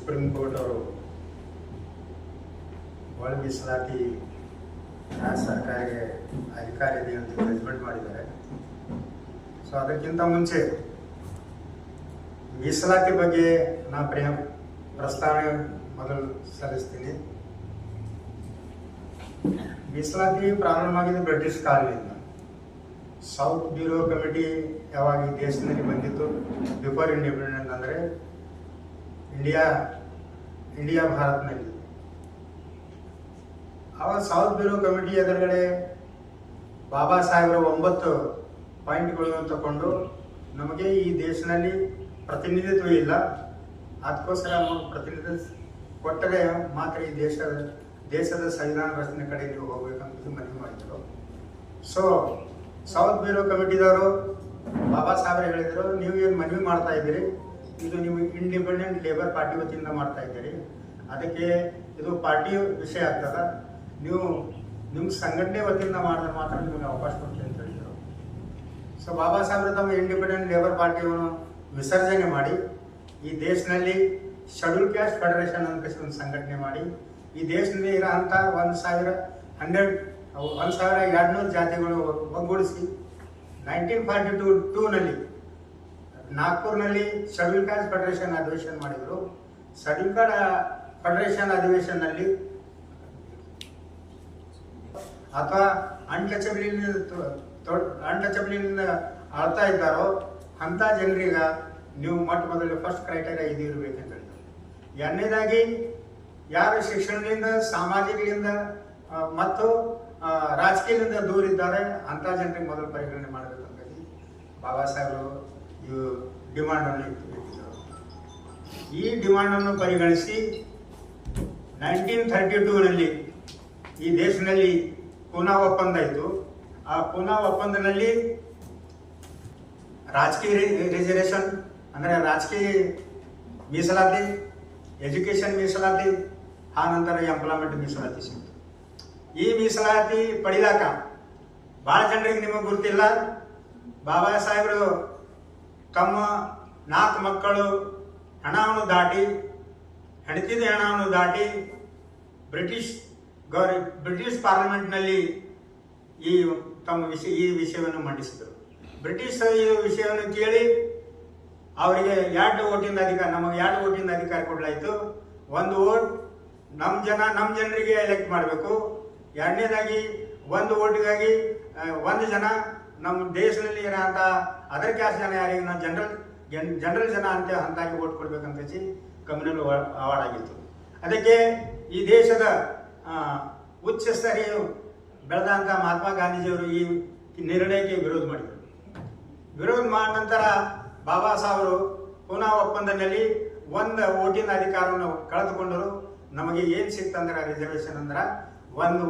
Supreme court ಅವರು ಒಳ ಮೀಸಲಾತಿ ರಾಜ್ಯ ಸರ್ಕಾರಕ್ಕೆ ಅಧಿಕಾರ ಇದೆ ಅಂತ ಜಜ್ಮೆಂಟ್ ಮಾಡಿದ್ದಾರೆ. ಸೊ ಅದಕ್ಕಿಂತ ಮುಂಚೆ ಮೀಸಲಾತಿ ಬಗ್ಗೆ ನಾ ಪ್ರಸ್ತಾವನೆ ಮೊದಲು ಸಲ್ಲಿಸ್ತೀನಿ. ಮೀಸಲಾತಿ ಪ್ರಾರಂಭ ಆಗಿದೆ ಬ್ರಿಟಿಷ್ ಕಾಲದಿಂದ. ಸೌತ್ ಬ್ಯೂರೋ ಕಮಿಟಿ ಯಾವಾಗ ಈ ದೇಶದಲ್ಲಿ ಬಂದಿತ್ತು ಬಿಫೋರ್ ಇಂಡಿಪೆಂಡೆನ್ಸ್ ಅಂದರೆ ಇಂಡಿಯಾ ಭಾರತನಲ್ಲಿ, ಆವಾಗ ಸೌತ್ ಬ್ಯೂರೋ ಕಮಿಟಿ ಎದುರುಗಡೆ ಬಾಬಾ ಸಾಹೇಬರ 9 ಪಾಯಿಂಟ್ಗಳನ್ನು ತಗೊಂಡು ನಮಗೆ ಈ ದೇಶದಲ್ಲಿ ಪ್ರತಿನಿಧಿತ್ವ ಇಲ್ಲ, ಅದಕ್ಕೋಸ್ಕರ ಪ್ರತಿನಿಧಿತ್ವ ಕೊಟ್ಟರೆ ಮಾತ್ರ ಈ ದೇಶದ ಸಂವಿಧಾನ ರಚನೆ ಕಡೆ ನೀವು ಹೋಗ್ಬೇಕಂತ ಮನವಿ ಮಾಡಿದರು. ಸೊ ಸೌತ್ ಬ್ಯೂರೋ ಕಮಿಟಿದವರು ಬಾಬಾ ಸಾಹೇಬ್ರು ಹೇಳಿದರು, ನೀವು ಏನು ಮನವಿ ಮಾಡ್ತಾ ಇದ್ದೀರಿ ಇದು ನೀವು ಇಂಡಿಪೆಂಡೆಂಟ್ ಲೇಬರ್ ಪಾರ್ಟಿ ವತಿಯಿಂದ ಮಾಡ್ತಾ ಇದ್ದೀರಿ, ಅದಕ್ಕೆ ಇದು ಪಾರ್ಟಿ ವಿಷಯ ಆಗ್ತದ, ನೀವು ನಿಮ್ಮ ಸಂಘಟನೆ ವತಿಯಿಂದ ಮಾಡಿದ್ರೆ ಮಾತ್ರ ನಿಮಗೆ ಅವಕಾಶ ಕೊಡ್ತೀವಿ ಅಂತ ಹೇಳಿದರು. ಸೊ ಬಾಬಾ ಸಾಹೇಬ್ರು ತಮ್ಮ ಇಂಡಿಪೆಂಡೆಂಟ್ ಲೇಬರ್ ಪಾರ್ಟಿಯನ್ನು ವಿಸರ್ಜನೆ ಮಾಡಿ ಈ ದೇಶದಲ್ಲಿ ಶೆಡ್ಯೂಲ್ ಕ್ಯಾಸ್ಟ್ ಫೆಡರೇಷನ್ ಅಂತ ಒಂದು ಸಂಘಟನೆ ಮಾಡಿ ಈ ದೇಶದಲ್ಲಿ ಇರೋಂಥ 1200 ಜಾತಿಗಳು ಒಗ್ಗೂಡಿಸಿ 1942ನಲ್ಲಿ ನಾಗ್ಪುರ್ನಲ್ಲಿ ಶೆಡ್ಯೂಲ್ ಕ್ಯಾಸ್ಟ್ ಫೆಡರೇಷನ್ ಅಧಿವೇಶನ ಮಾಡಿದರು. ಶೆಡ್ಯೂಲ್ ಫೆಡರೇಷನ್ ಅಧಿವೇಶನದಲ್ಲಿ ಅಥವಾ ಅನ್ಟಚಬಲಿಂದ ಆಳ್ತಾ ಇದ್ದಾರೋ ಅಂಥ ಜನರಿಗೆ ನೀವು ಮೊಟ್ಟ ಮೊದಲು ಫಸ್ಟ್ ಕ್ರೈಟೇರಿಯಾ ಇದು ಇರಬೇಕಂತ ಹೇಳಿದ್ರು. ಎರಡನೇದಾಗಿ ಯಾರು ಶಿಕ್ಷಣದಿಂದ, ಸಾಮಾಜಿಕದಿಂದ ಮತ್ತು ರಾಜಕೀಯದಿಂದ ದೂರ ಇದ್ದಾರೆ ಅಂಥ ಜನರಿಗೆ ಮೊದಲು ಪರಿಗಣನೆ ಮಾಡಬೇಕಂತ ಬಾಬಾ ಸಾಹೇಬರು ಇವು ಡಿಮಾಂಡನ್ನು ಇಟ್ಟಿದ್ದರು. ಈ ಡಿಮಾಂಡನ್ನು ಪರಿಗಣಿಸಿ 1932ನಲ್ಲಿ ಈ ದೇಶದಲ್ಲಿ ಪೂನಾ ಒಪ್ಪಂದ ಇತ್ತು. ಆ ಪೂನಾ ಒಪ್ಪಂದದಲ್ಲಿ ರಾಜಕೀಯ ರಿಸರ್ವೇಷನ್ ಅಂದರೆ ರಾಜಕೀಯ ಮೀಸಲಾತಿ, ಎಜುಕೇಷನ್ ಮೀಸಲಾತಿ, ಆ ನಂತರ ಎಂಪ್ಲಾಯ್ಮೆಂಟ್ ಮೀಸಲಾತಿ ಸಿಕ್ತು. ಈ ಮೀಸಲಾತಿ ಪಡಿಲಾಕ ಭಾಳ ಜನರಿಗೆ ನಿಮಗೆ ಗೊತ್ತಿಲ್ಲ, ಬಾಬಾ ಸಾಹೇಬರು ತಮ್ಮ 4 ಮಕ್ಕಳು ಹಣವನ್ನು ದಾಟಿ, ಹೆಂಡತಿದ ಹಣವನ್ನು ದಾಟಿ ಬ್ರಿಟಿಷ್ ಪಾರ್ಲಿಮೆಂಟ್ನಲ್ಲಿ ಈ ವಿಷಯವನ್ನು ಮಂಡಿಸಿದರು. ಬ್ರಿಟಿಷ್ ಈ ವಿಷಯವನ್ನು ಕೇಳಿ ಅವರಿಗೆ 2 ಓಟಿಂದ ಅಧಿಕಾರ, ನಮಗೆ 2 ಓಟಿಂದ ಅಧಿಕಾರ ಕೊಡಲಾಯಿತು. 1 ಓಟ್ ನಮ್ಮ ಜನರಿಗೆ ಎಲೆಕ್ಟ್ ಮಾಡಬೇಕು, ಎರಡನೇದಾಗಿ 1 ಓಟಿಗಾಗಿ 1 ಜನ ನಮ್ಮ ದೇಶದಲ್ಲಿ ಇರೋಂಥ ಅದರ್ ಕ್ಯಾಸ್ಟ್ ಜನ ಯಾರಿಗೆ ನಾವು ಜನರಲ್ ಜನ ಅಂತಾಗಿ ಓಟ್ ಕೊಡ್ಬೇಕಂತ ಕಮ್ಯುನಲ್ ಅವಾರ್ಡ್ ಆಗಿತ್ತು. ಅದಕ್ಕೆ ಈ ದೇಶದ ಉಚ್ಚ ಸ್ತರೀಯ ಬೆಳೆದಂಥ ಮಹಾತ್ಮ ಗಾಂಧೀಜಿಯವರು ಈ ನಿರ್ಣಯಕ್ಕೆ ವಿರೋಧ ಮಾಡಿದರು. ವಿರೋಧ ಮಾಡಿದ ನಂತರ ಬಾಬಾ ಸಾಹೇಬರು ಪೂನಾ ಒಪ್ಪಂದದಲ್ಲಿ 1 ಓಟಿನ ಅಧಿಕಾರವನ್ನು ಕಳೆದುಕೊಂಡರು. ನಮಗೆ ಏನು ಸಿಕ್ತಂದ್ರೆ ರಿಸರ್ವೇಷನ್ ಅಂದ್ರೆ ಒಂದು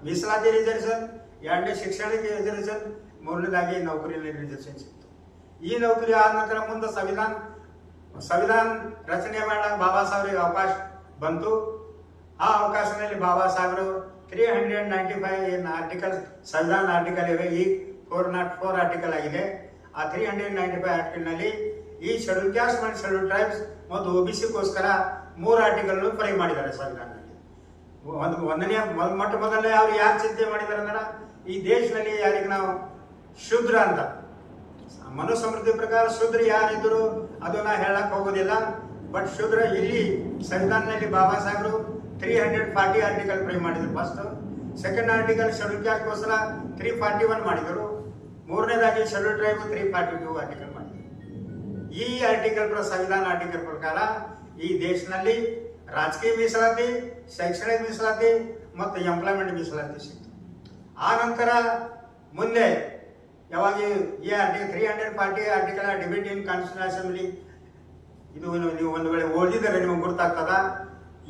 ಮೀಸಲಾತಿ ರಿಸರ್ವೇಷನ್, 2ನೇ ಶಿಕ್ಷಣಕ್ಕೆ ರಿಸರ್ವೇಷನ್, 3ನೇದಾಗಿ ನೌಕರಿಯಲ್ಲಿ ರಿಸರ್ವೇಷನ್ ಸಿಕ್ತು. ಈ ನೌಕರಿ ಆದ ನಂತರ ಮುಂದೆ ಸಂವಿಧಾನ ರಚನೆ ಮಾಡ ಬಾಬಾ ಸಾಹೇಬರಿಗೆ ಅವಕಾಶ ಬಂತು. ಆ ಅವಕಾಶದಲ್ಲಿ ಬಾಬಾ ಸಾಹೇಬರು 395 ಏನು ಆರ್ಟಿಕಲ್ ಸಂವಿಧಾನ ಆರ್ಟಿಕಲ್ ಇವೆ, ಈ 404 ಆರ್ಟಿಕಲ್ ಆಗಿದೆ. ಆ 395 ಆರ್ಟಿಕಲ್ನಲ್ಲಿ ಈ ಶೆಡ್ಯೂಲ್ ಕ್ಯಾಸ್ಟ್ ಮತ್ತು ಶೆಡ್ಯೂಲ್ ಟ್ರೈಬ್ಸ್ ಮತ್ತು OBCಗೋಸ್ಕರ 3 ಆರ್ಟಿಕಲ್ ಫ್ರೈ ಮಾಡಿದ್ದಾರೆ ಸಂವಿಧಾನದಲ್ಲಿ. ಮೊಟ್ಟ ಮೊದಲನೇ ಅವ್ರು ಯಾರು ಚಿಂತೆ ಮಾಡಿದ್ದಾರೆ ಅಂದ್ರೆ ಈ ದೇಶದಲ್ಲಿ ಯಾರಿಗೆ ನಾವು ಶೂದ್ರ ಅಂತ, ಮನುಸ್ಮೃತಿ ಪ್ರಕಾರ ಶೂದ್ರ ಯಾರಿದ್ರು ಅದು ನಾ ಹೇಳಕ್ ಹೋಗೋದಿಲ್ಲ. ಬಟ್ ಶೂದ್ರ ಇಲ್ಲಿ ಸಂವಿಧಾನದಲ್ಲಿ ಬಾಬಾ ಸಾಹೇಬರು 340 ಆರ್ಟಿಕಲ್ ಫ್ರೈ ಮಾಡಿದ್ರು. ಫಸ್ಟ್ ಸೆಕೆಂಡ್ ಆರ್ಟಿಕಲ್ ಶೆಡ್ಯೂಲ್ ಕ್ಯಾಸ್ಟ್ಗೋಸ್ಕರ 341 ಮಾಡಿದರು. 3ನೇದಾಗಿ ಶೆಡ್ಯೂಲ್ ಟ್ರೈಬ್ 342 ಆರ್ಟಿಕಲ್ ಮಾಡಿದರು. ಈ ಆರ್ಟಿಕಲ್ ಸಂವಿಧಾನ ಆರ್ಟಿಕಲ್ ಪ್ರಕಾರ ಈ ದೇಶದಲ್ಲಿ ರಾಜಕೀಯ ಮೀಸಲಾತಿ, ಶೈಕ್ಷಣಿಕ ಮೀಸಲಾತಿ ಮತ್ತು ಎಂಪ್ಲಾಯ್ಮೆಂಟ್ ಮೀಸಲಾತಿ ಸಿಕ್ತು. ಆ ನಂತರ ಮುಂದೆ ಯಾವಾಗ ಈ ಆರ್ಟಿಕಲ್ 340 ಆರ್ಟಿಕಲ್ ಡಿಬೇಟ್ ಇನ್ ಕಾನ್ಸ್ಟಿಟ್ಯೂಷನ್ ಅಸೆಂಬ್ಲಿ, ಇದು ನೀವು ಒಂದು ವೇಳೆ ಓದಿದರೆ ನಿಮಗೆ ಗೊತ್ತಾಗ್ತದ.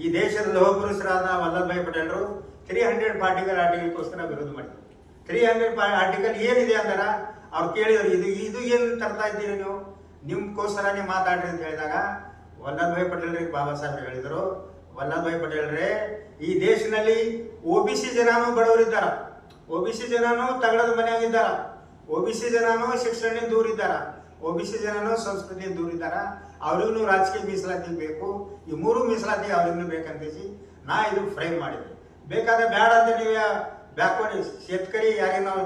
ಈ ದೇಶದ ಲೋಹ ಪುರುಷರಾದ ವಲ್ಲಭಭಾಯಿ ಪಟೇಲರು 340 ಆರ್ಟಿಕಲ್ಗೋಸ್ಕರ ವಿರೋಧ ಮಾಡಿದರು. 300 ಆರ್ಟಿಕಲ್ ಏನಿದೆ ಅಂದ್ರೆ ಅವ್ರು ಕೇಳಿದ್ರು, ಇದು ಏನು ತರ್ತಾ ಇದ್ದೀರಿ ನೀವು, ನಿಮ್ಗೋಸ್ಕರ ನೀವು ಮಾತಾಡ್ರಿ ಅಂತ ಹೇಳಿದಾಗ ವಲ್ಲಭಭಾಯಿ ಪಟೇಲರಿಗೆ ಬಾಬಾ ಸಾಹೇಬ್ ಹೇಳಿದರು, ವಲ್ಲಭಭಾಯಿ ಪಟೇಲರೇ ಈ ದೇಶದಲ್ಲಿ OBC ಜನನೂ ಬಡವರಿದ್ದಾರ, OBC ಜನನೂ ತಗಡದ ಮನೆಯಾಗಿದ್ದಾರ, OBC ಜನನೂ ಶಿಕ್ಷಣ ದೂರ ಇದ್ದಾರ, OBC ಜನನೂ ಸಂಸ್ಕೃತಿ ದೂರ ಇದ್ದಾರ. ಅವ್ರಿಗೂ ರಾಜಕೀಯ ಮೀಸಲಾತಿ ಬೇಕು, ಈ 3 ಮೀಸಲಾತಿ ಅವ್ರಿಗೂ ಬೇಕಂತೇಸಿ ನಾ ಇದು ಫ್ರೇಮ್ ಮಾಡಿದ್ದೆ. ಬೇಕಾದ್ರೆ ಬೇಡ ಅಂತ ನೀವು ಬ್ಯಾಕ್ವರ್ಡ್ ಶೇತಕರಿ ಯಾರಿಗೆ ನಾವು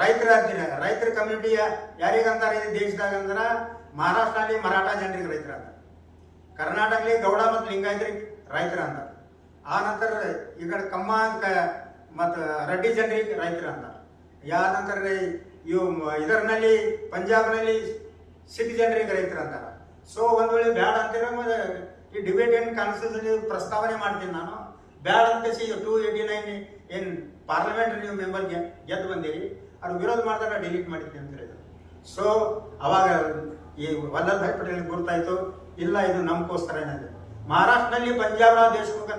ರೈತರ ರೈತರ ಕಮ್ಯುನಿಟಿ ಯಾರಿಗಂತಾರೆ ಈ ದೇಶದಾಗ ಅಂದ್ರೆ ಮಹಾರಾಷ್ಟ್ರಲ್ಲಿ ಮರಾಠ ಜನರಿಗೆ ರೈತರ ಅಂತ, ಕರ್ನಾಟಕದಲ್ಲಿ ಗೌಡ ಮತ್ತು ಲಿಂಗಾಯತರಿಗೆ ರೈತರ ಅಂತ, ಆ ನಂತರ ಈ ಕಡೆ ಕಮ್ಮ ಮತ್ತು ರೆಡ್ಡಿ ಜನರಿಗೆ ರೈತರ ಅಂತ, ಯಾವ ನಂತರ ಇವು ಇದರಲ್ಲಿ ಪಂಜಾಬ್ನಲ್ಲಿ ಸಿಖ್ ಜನರಿಗೆ ರೈತರ ಅಂತಾರೆ. ಸೊ ಒಂದು ವೇಳೆ ಬ್ಯಾಡ ಅಂತೀರ ಈ ಡಿಬೇಟ್ ಏನು ಕಾನ್ಸ್ಟಿಟ್ಯೂಷನ್ ಪ್ರಸ್ತಾವನೆ ಮಾಡ್ತೀನಿ ನಾನು, ಬ್ಯಾಡ ಅಂತ 289 ಏನು ಪಾರ್ಲಿಮೆಂಟ್ ನೀವು ಮೆಂಬರ್ಗೆ ಗೆದ್ದು ಬಂದಿರಿ, ಅದು ವಿರೋಧ ಮಾಡಿದಾಗ ಡಿಲೀಟ್ ಮಾಡಿದ್ದೀನಿ ಅಂತ ಹೇಳಿದ್ರು. ಸೊ ಅವಾಗ ಈ ವಲ್ಲಭ ಭಾಯ್ ಪಟೇಲ್ ಗುರ್ತಾಯ್ತು, ಇಲ್ಲ ಇದು ನಮಗೋಸ್ಕರ ಏನಿದೆ. ಮಹಾರಾಷ್ಟ್ರದಲ್ಲಿ ಪಂಜಾಬರಾವ್ ದೇಶಮುಖ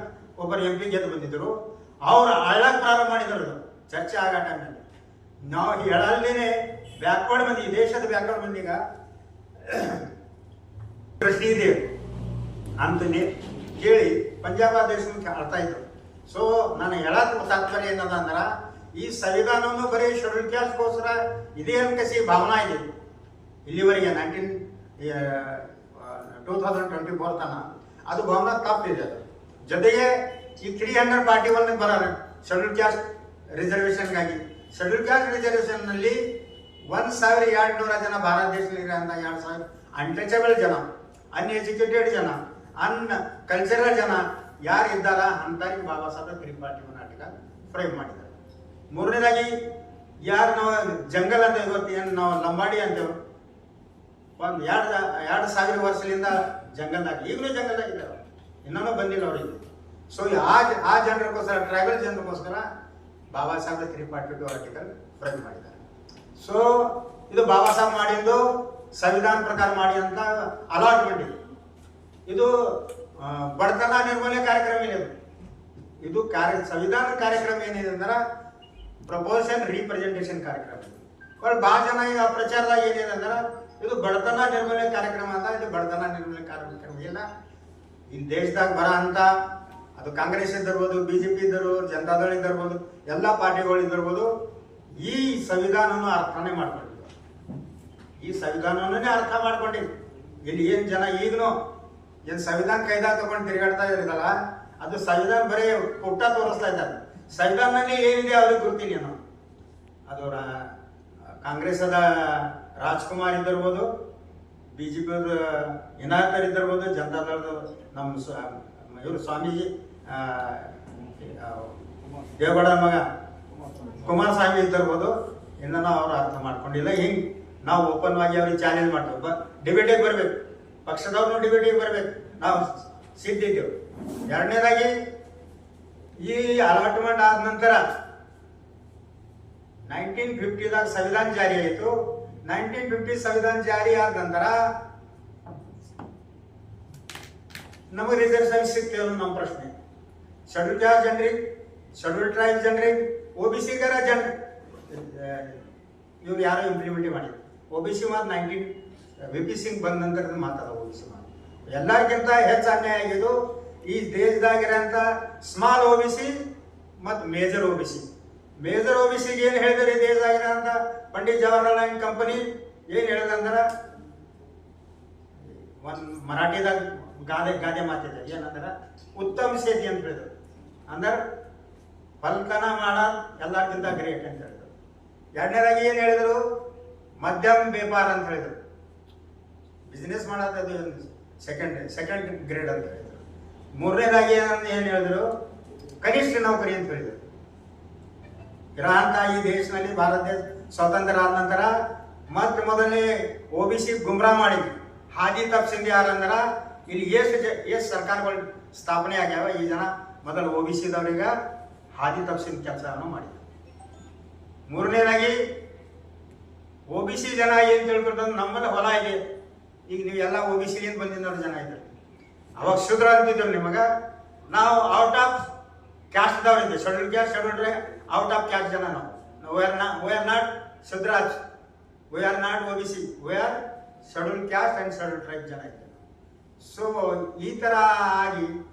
ಒಬ್ಬರು MP ಗೆದ್ದು ಬಂದಿದ್ದರು, ಅವ್ರು ಆಳಕ್ಕೆ ಪ್ರಾರಂಭ ಮಾಡಿದ್ರು ಚರ್ಚೆ ಆಗೋ ಟೈಮ್ನಲ್ಲಿ. ನಾವು ಹೇಳಲ್ದೇನೆ ಬ್ಯಾಕ್ವರ್ಡ್ ಮಂದಿ, ಈ ದೇಶದ ಬ್ಯಾಕ್ವರ್ಡ್ ಮಂದಿಗ ಕೃಷ್ಣ ಇದೆ ಅಂತನೇ ಕೇಳಿ ಪಂಜಾಬ ದೇಶಮುಖ ಆಳ್ತಾ ಇದ್ರು. ಸೊ ನಾನು ಹೇಳಕ್ ತಾತ್ಪರ್ಯ ಏನದ ಅಂದ್ರ ಈ ಸಂವಿಧಾನವನ್ನು ಬರೀ ಶೆಡ್ಯೂಲ್ ಕ್ಯಾಸ್ಟ್ಗೋಸ್ಕರ ಇದೇ ಅನ್ಕಸಿ ಭಾವನಾ ಇದೆ ಇಲ್ಲಿವರೆಗೆ 2024 ತನ ಅದು ಭಾವನಾ ತಪ್ಪಿದೆ. ಅದು ಜೊತೆಗೆ ಈ 300 ಪಾರ್ಟಿ ಒಳಗೆ ಬರೋರು ಶೆಡ್ಯೂಲ್ ಕ್ಯಾಸ್ಟ್ ರಿಸರ್ವೇಷನ್ಗಾಗಿ, ಶೆಡ್ಯೂಲ್ ಕ್ಯಾಸ್ಟ್ ರಿಸರ್ವೇಷನ್ ನಲ್ಲಿ 1200 ಜನ ಭಾರತ ದೇಶದಲ್ಲಿ ಇರೋಂಥ 2000 ಅನ್ಟಚಬಲ್ ಜನ, ಅನ್ಎಜುಕೇಟೆಡ್ ಜನ, ಕಲ್ಚರಲ್ ಜನ ಯಾರು ಇದ್ದಾರ ಅಂತರಿಗೆ ಬಾಬಾ ಸಾಹೇಬ್ ತ್ರಿಪಾಠಿ ನಾಟಕ ಫ್ರೇಮ್ ಮಾಡಿದ್ದಾರೆ. ಮೂರನೇದಾಗಿ ಯಾರು ನಾವು ಜಂಗಲ್ ಅಂತ ಇವತ್ತು ಏನು ನಾವು ಲಂಬಾಡಿ ಅಂತೇವೆ, ಒಂದು 2000 ವರ್ಷದಿಂದ ಜಂಗಲ್ದಾಗ, ಈಗಲೂ ಜಂಗಲ್ದಾಗಿದ್ದಾರೆ, ಇನ್ನೂ ಬಂದಿಲ್ಲ ಅವರಿಗೆ. ಸೊ ಆ ಜನರಿಗೋಸ್ಕರ, tribal ಜನರಿಗೋಸ್ಕರ Baba Saheb Tripathi article frame ಮಾಡಿದ್ದಾರೆ. ಸೊ ಇದು ಬಾಬಾ ಸಾಹೇಬ್ ಮಾಡಿದ್ದು ಸಂವಿಧಾನ ಪ್ರಕಾರ ಮಾಡಿ ಅಂತ ಅಲಾಟ್ಮೆಂಟ್ ಇದೆ. ಇದು ಬಡತನ ನಿರ್ಮೂಲನೆ ಕಾರ್ಯಕ್ರಮ ಏನಿದೆ, ಇದು ಸಂವಿಧಾನ ಕಾರ್ಯಕ್ರಮ ಏನಿದೆ ಅಂದ್ರೆ ಪ್ರಪೋರ್ಷನ್ ರೀಪ್ರೆಸೆಂಟೇಷನ್ ಕಾರ್ಯಕ್ರಮ. ಭಾಳ ಜನ ಈಗ ಪ್ರಚಾರದಾಗ ಏನಿದೆ ಅಂದ್ರೆ ಇದು ಬಡತನ ನಿರ್ಮೂಲನೆ ಕಾರ್ಯಕ್ರಮ ಅಂತ. ಇದು ಬಡತನ ನಿರ್ಮೂಲನೆ ಕಾರ್ಯಕ್ರಮ ಇಲ್ಲ. ಈ ದೇಶದಾಗ ಬರ ಅಂತ ಅದು ಕಾಂಗ್ರೆಸ್ ಇದ್ದಿರ್ಬೋದು, BJP ಇದ್ದಿರ್ಬೋದು, ಜನತಾದಳ ಇದ್ದಿರ್ಬೋದು, ಎಲ್ಲ ಪಾರ್ಟಿಗಳು ಇದ್ದಿರ್ಬೋದು, ಈ ಸಂವಿಧಾನವನ್ನು ಅರ್ಥನೇ ಮಾಡ್ಕೊಂಡಿದ್ರು. ಈ ಸಂವಿಧಾನವನ್ನೇ ಅರ್ಥ ಮಾಡ್ಕೊಂಡಿದ್ರು. ಇಲ್ಲಿ ಏನ್ ಜನ ಈಗನು ಏನ್ ಸಂವಿಧಾನ ಕೈದಾಗ ತಗೊಂಡು ತಿರುಗಾಡ್ತಾ ಇರಲ್ಲ, ಅದು ಸಂವಿಧಾನ ಬರೀ ಪುಟ್ಟ ತೋರಿಸ್ತಾ ಇದ್ದಾರೆ. ಸಂವಿಧಾನದಲ್ಲಿ ಏನಿದೆ ಅವ್ರಿಗೆ ಗೊತ್ತಿಲ್ಲ. ನಾವು ಅದು ಕಾಂಗ್ರೆಸ್ ಅದ ರಾಜ್ಕುಮಾರ್ ಇದ್ದಿರ್ಬೋದು, BJP ಇನಾಯಕರ್ ಇದ್ದಿರ್ಬೋದು, ಜನತಾದಳದ ನಮ್ಮ ಇವರು ಸ್ವಾಮೀಜಿ ದೇವಗೌಡ ಮಗ ಕುಮಾರಸ್ವಾಮಿ ಇದ್ದಿರ್ಬೋದು, ಇನ್ನು ನಾವು ಅವ್ರು ಅರ್ಥ ಮಾಡ್ಕೊಂಡಿಲ್ಲ. ಹಿಂಗೆ ನಾವು ಓಪನ್ ಆಗಿ ಅವ್ರಿಗೆ ಚಾಲೆಂಜ್ ಮಾಡ್ತೇವೆ, ಡಿಬೇಟಿಗೆ ಬರ್ಬೇಕು, ಪಕ್ಷದವ್ರನ್ನು ಡಿಬೇಟಿಗೆ ಬರ್ಬೇಕು, ನಾವು ಸಿದ್ಧಿದ್ದೇವೆ. ಎರಡನೇದಾಗಿ ಈ ಅಲಾಟ್ಮೆಂಟ್ ಆದ ನಂತರ 1950ದಾಗ ಸಂವಿಧಾನ ಜಾರಿ ಆಯಿತು. 1950 ಸಂವಿಧಾನ ಜಾರಿ ಆದ ನಂತರ ನಮಗೆ ರಿಸರ್ವೇಶನ್ ಸಿಗ್ತೇವೆ ಅನ್ನೋ ನಮ್ಮ ಪ್ರಶ್ನೆ. ಶೆಡ್ಯೂಲ್ ಕ್ಯಾಸ್ಟ್ ಜನರಿಗೆ, ಶೆಡ್ಯೂಲ್ ಟ್ರೈಬ್ ಜನರಿಗೆ, OBC ಗರ ಇವ್ರು ಯಾರೋ ಇಂಪ್ಲಿಮೆಂಟ್ ಮಾಡಿದ್ರು. OBC ಮಾತು 19 VP ಸಿಂಗ್ ಬಂದ ನಂತರದ ಮಾತಾಡ. OBC ಮಾತು ಎಲ್ಲರಿಗಿಂತ ಹೆಚ್ಚು ಅನ್ಯಾಯ ಆಗಿದ್ದು ಈ ದೇಶದಾಗಿರೋಂಥ ಸ್ಮಾಲ್ OBC ಮತ್ತು ಮೇಜರ್ OBC. ಮೇಜರ್ OBCಗೆ ಏನು ಹೇಳಿದ್ರೆ ಈ ದೇಶದಾಗಿರೋಂಥ ಪಂಡಿತ್ ಜವಾಹರ್ಲಾಲ್ ನೆಹರು ಕಂಪನಿ ಏನು ಹೇಳಿದಂದ್ರೆ, ಒಂದು ಮರಾಠಿದಾಗ ಗಾದೆ ಮಾತಿದೆ, ಏನಂದ್ರೆ ಉತ್ತಮ ಸೇತಿ ಅಂತ ಹೇಳಿದ್ರು. ಅಂದ್ರೆ ಫಲ್ಕನ ಮಾಡ ಎಲ್ಲರಿಗಿಂತ ಗ್ರೇಟ್ ಅಂತ ಹೇಳಿದ್ರು. ಎರಡನೇದಾಗಿ ಏನು ಹೇಳಿದ್ರು, ಮಧ್ಯಮ ವ್ಯಾಪಾರ ಅಂತ ಹೇಳಿದ್ರು. ಬಿಸ್ನೆಸ್ ಮಾಡೋದು ಸೆಕೆಂಡ್ ಗ್ರೇಡ್ ಅಂತ ಹೇಳಿದ್ರು. ಮೂರನೇದಾಗಿ ಏನು ಹೇಳಿದ್ರು, ಕನಿಷ್ಠ ನೌಕರಿ ಅಂತ ಹೇಳಿದ್ರು. ಇರೋಂಥ ಈ ದೇಶದಲ್ಲಿ ಭಾರತ ದೇಶ ಸ್ವಾತಂತ್ರ್ಯ ಆದ ನಂತರ ಮತ್ತೆ ಮೊದಲನೇ OBC ಗುಮ್ರಾ ಮಾಡಿ ಹಾದಿ ತಪ್ಪಿಸಿಂದ ಯಾರಂದ್ರ ಇಲ್ಲಿ ಎಷ್ಟು ಸರ್ಕಾರಗಳು ಸ್ಥಾಪನೆ ಆಗ್ಯಾವ, ಈ ಜನ ಮೊದಲು OBCದವ್ರಿಗೆ ಹಾದಿ ತಪ್ಪಿಸಿದ ಕೆಲಸವನ್ನು ಮಾಡಿದ್ರು. ಮೂರನೇದಾಗಿ OBC ಜನ ಏನು ತಿಳ್ಕೊಂಡು ನಮ್ಮಲ್ಲಿ ಹೊಲ ಇದೆ, ಈಗ ನೀವೆಲ್ಲ OBCಲಿಂದ ಬಂದಿದ್ದವ್ರ ಜನ ಇದ್ರು. ಅವಾಗ ಶೂದ್ರ ಅಂತಿದ್ರು ನಿಮಗೆ, ನಾವು ಔಟ್ ಆಫ್ ಕ್ಯಾಸ್ಟ್ದವ್ರು ಇದ್ದೆ, schedule caste, schedule out of caste ಜನ. ನಾವು we are not ಶೂದ್ರಾಜ್, we are not OBC, we are schedule caste and schedule tribe ಜನ ಇದ್ದರು. ಸೊ ಈ ಥರ ಆಗಿ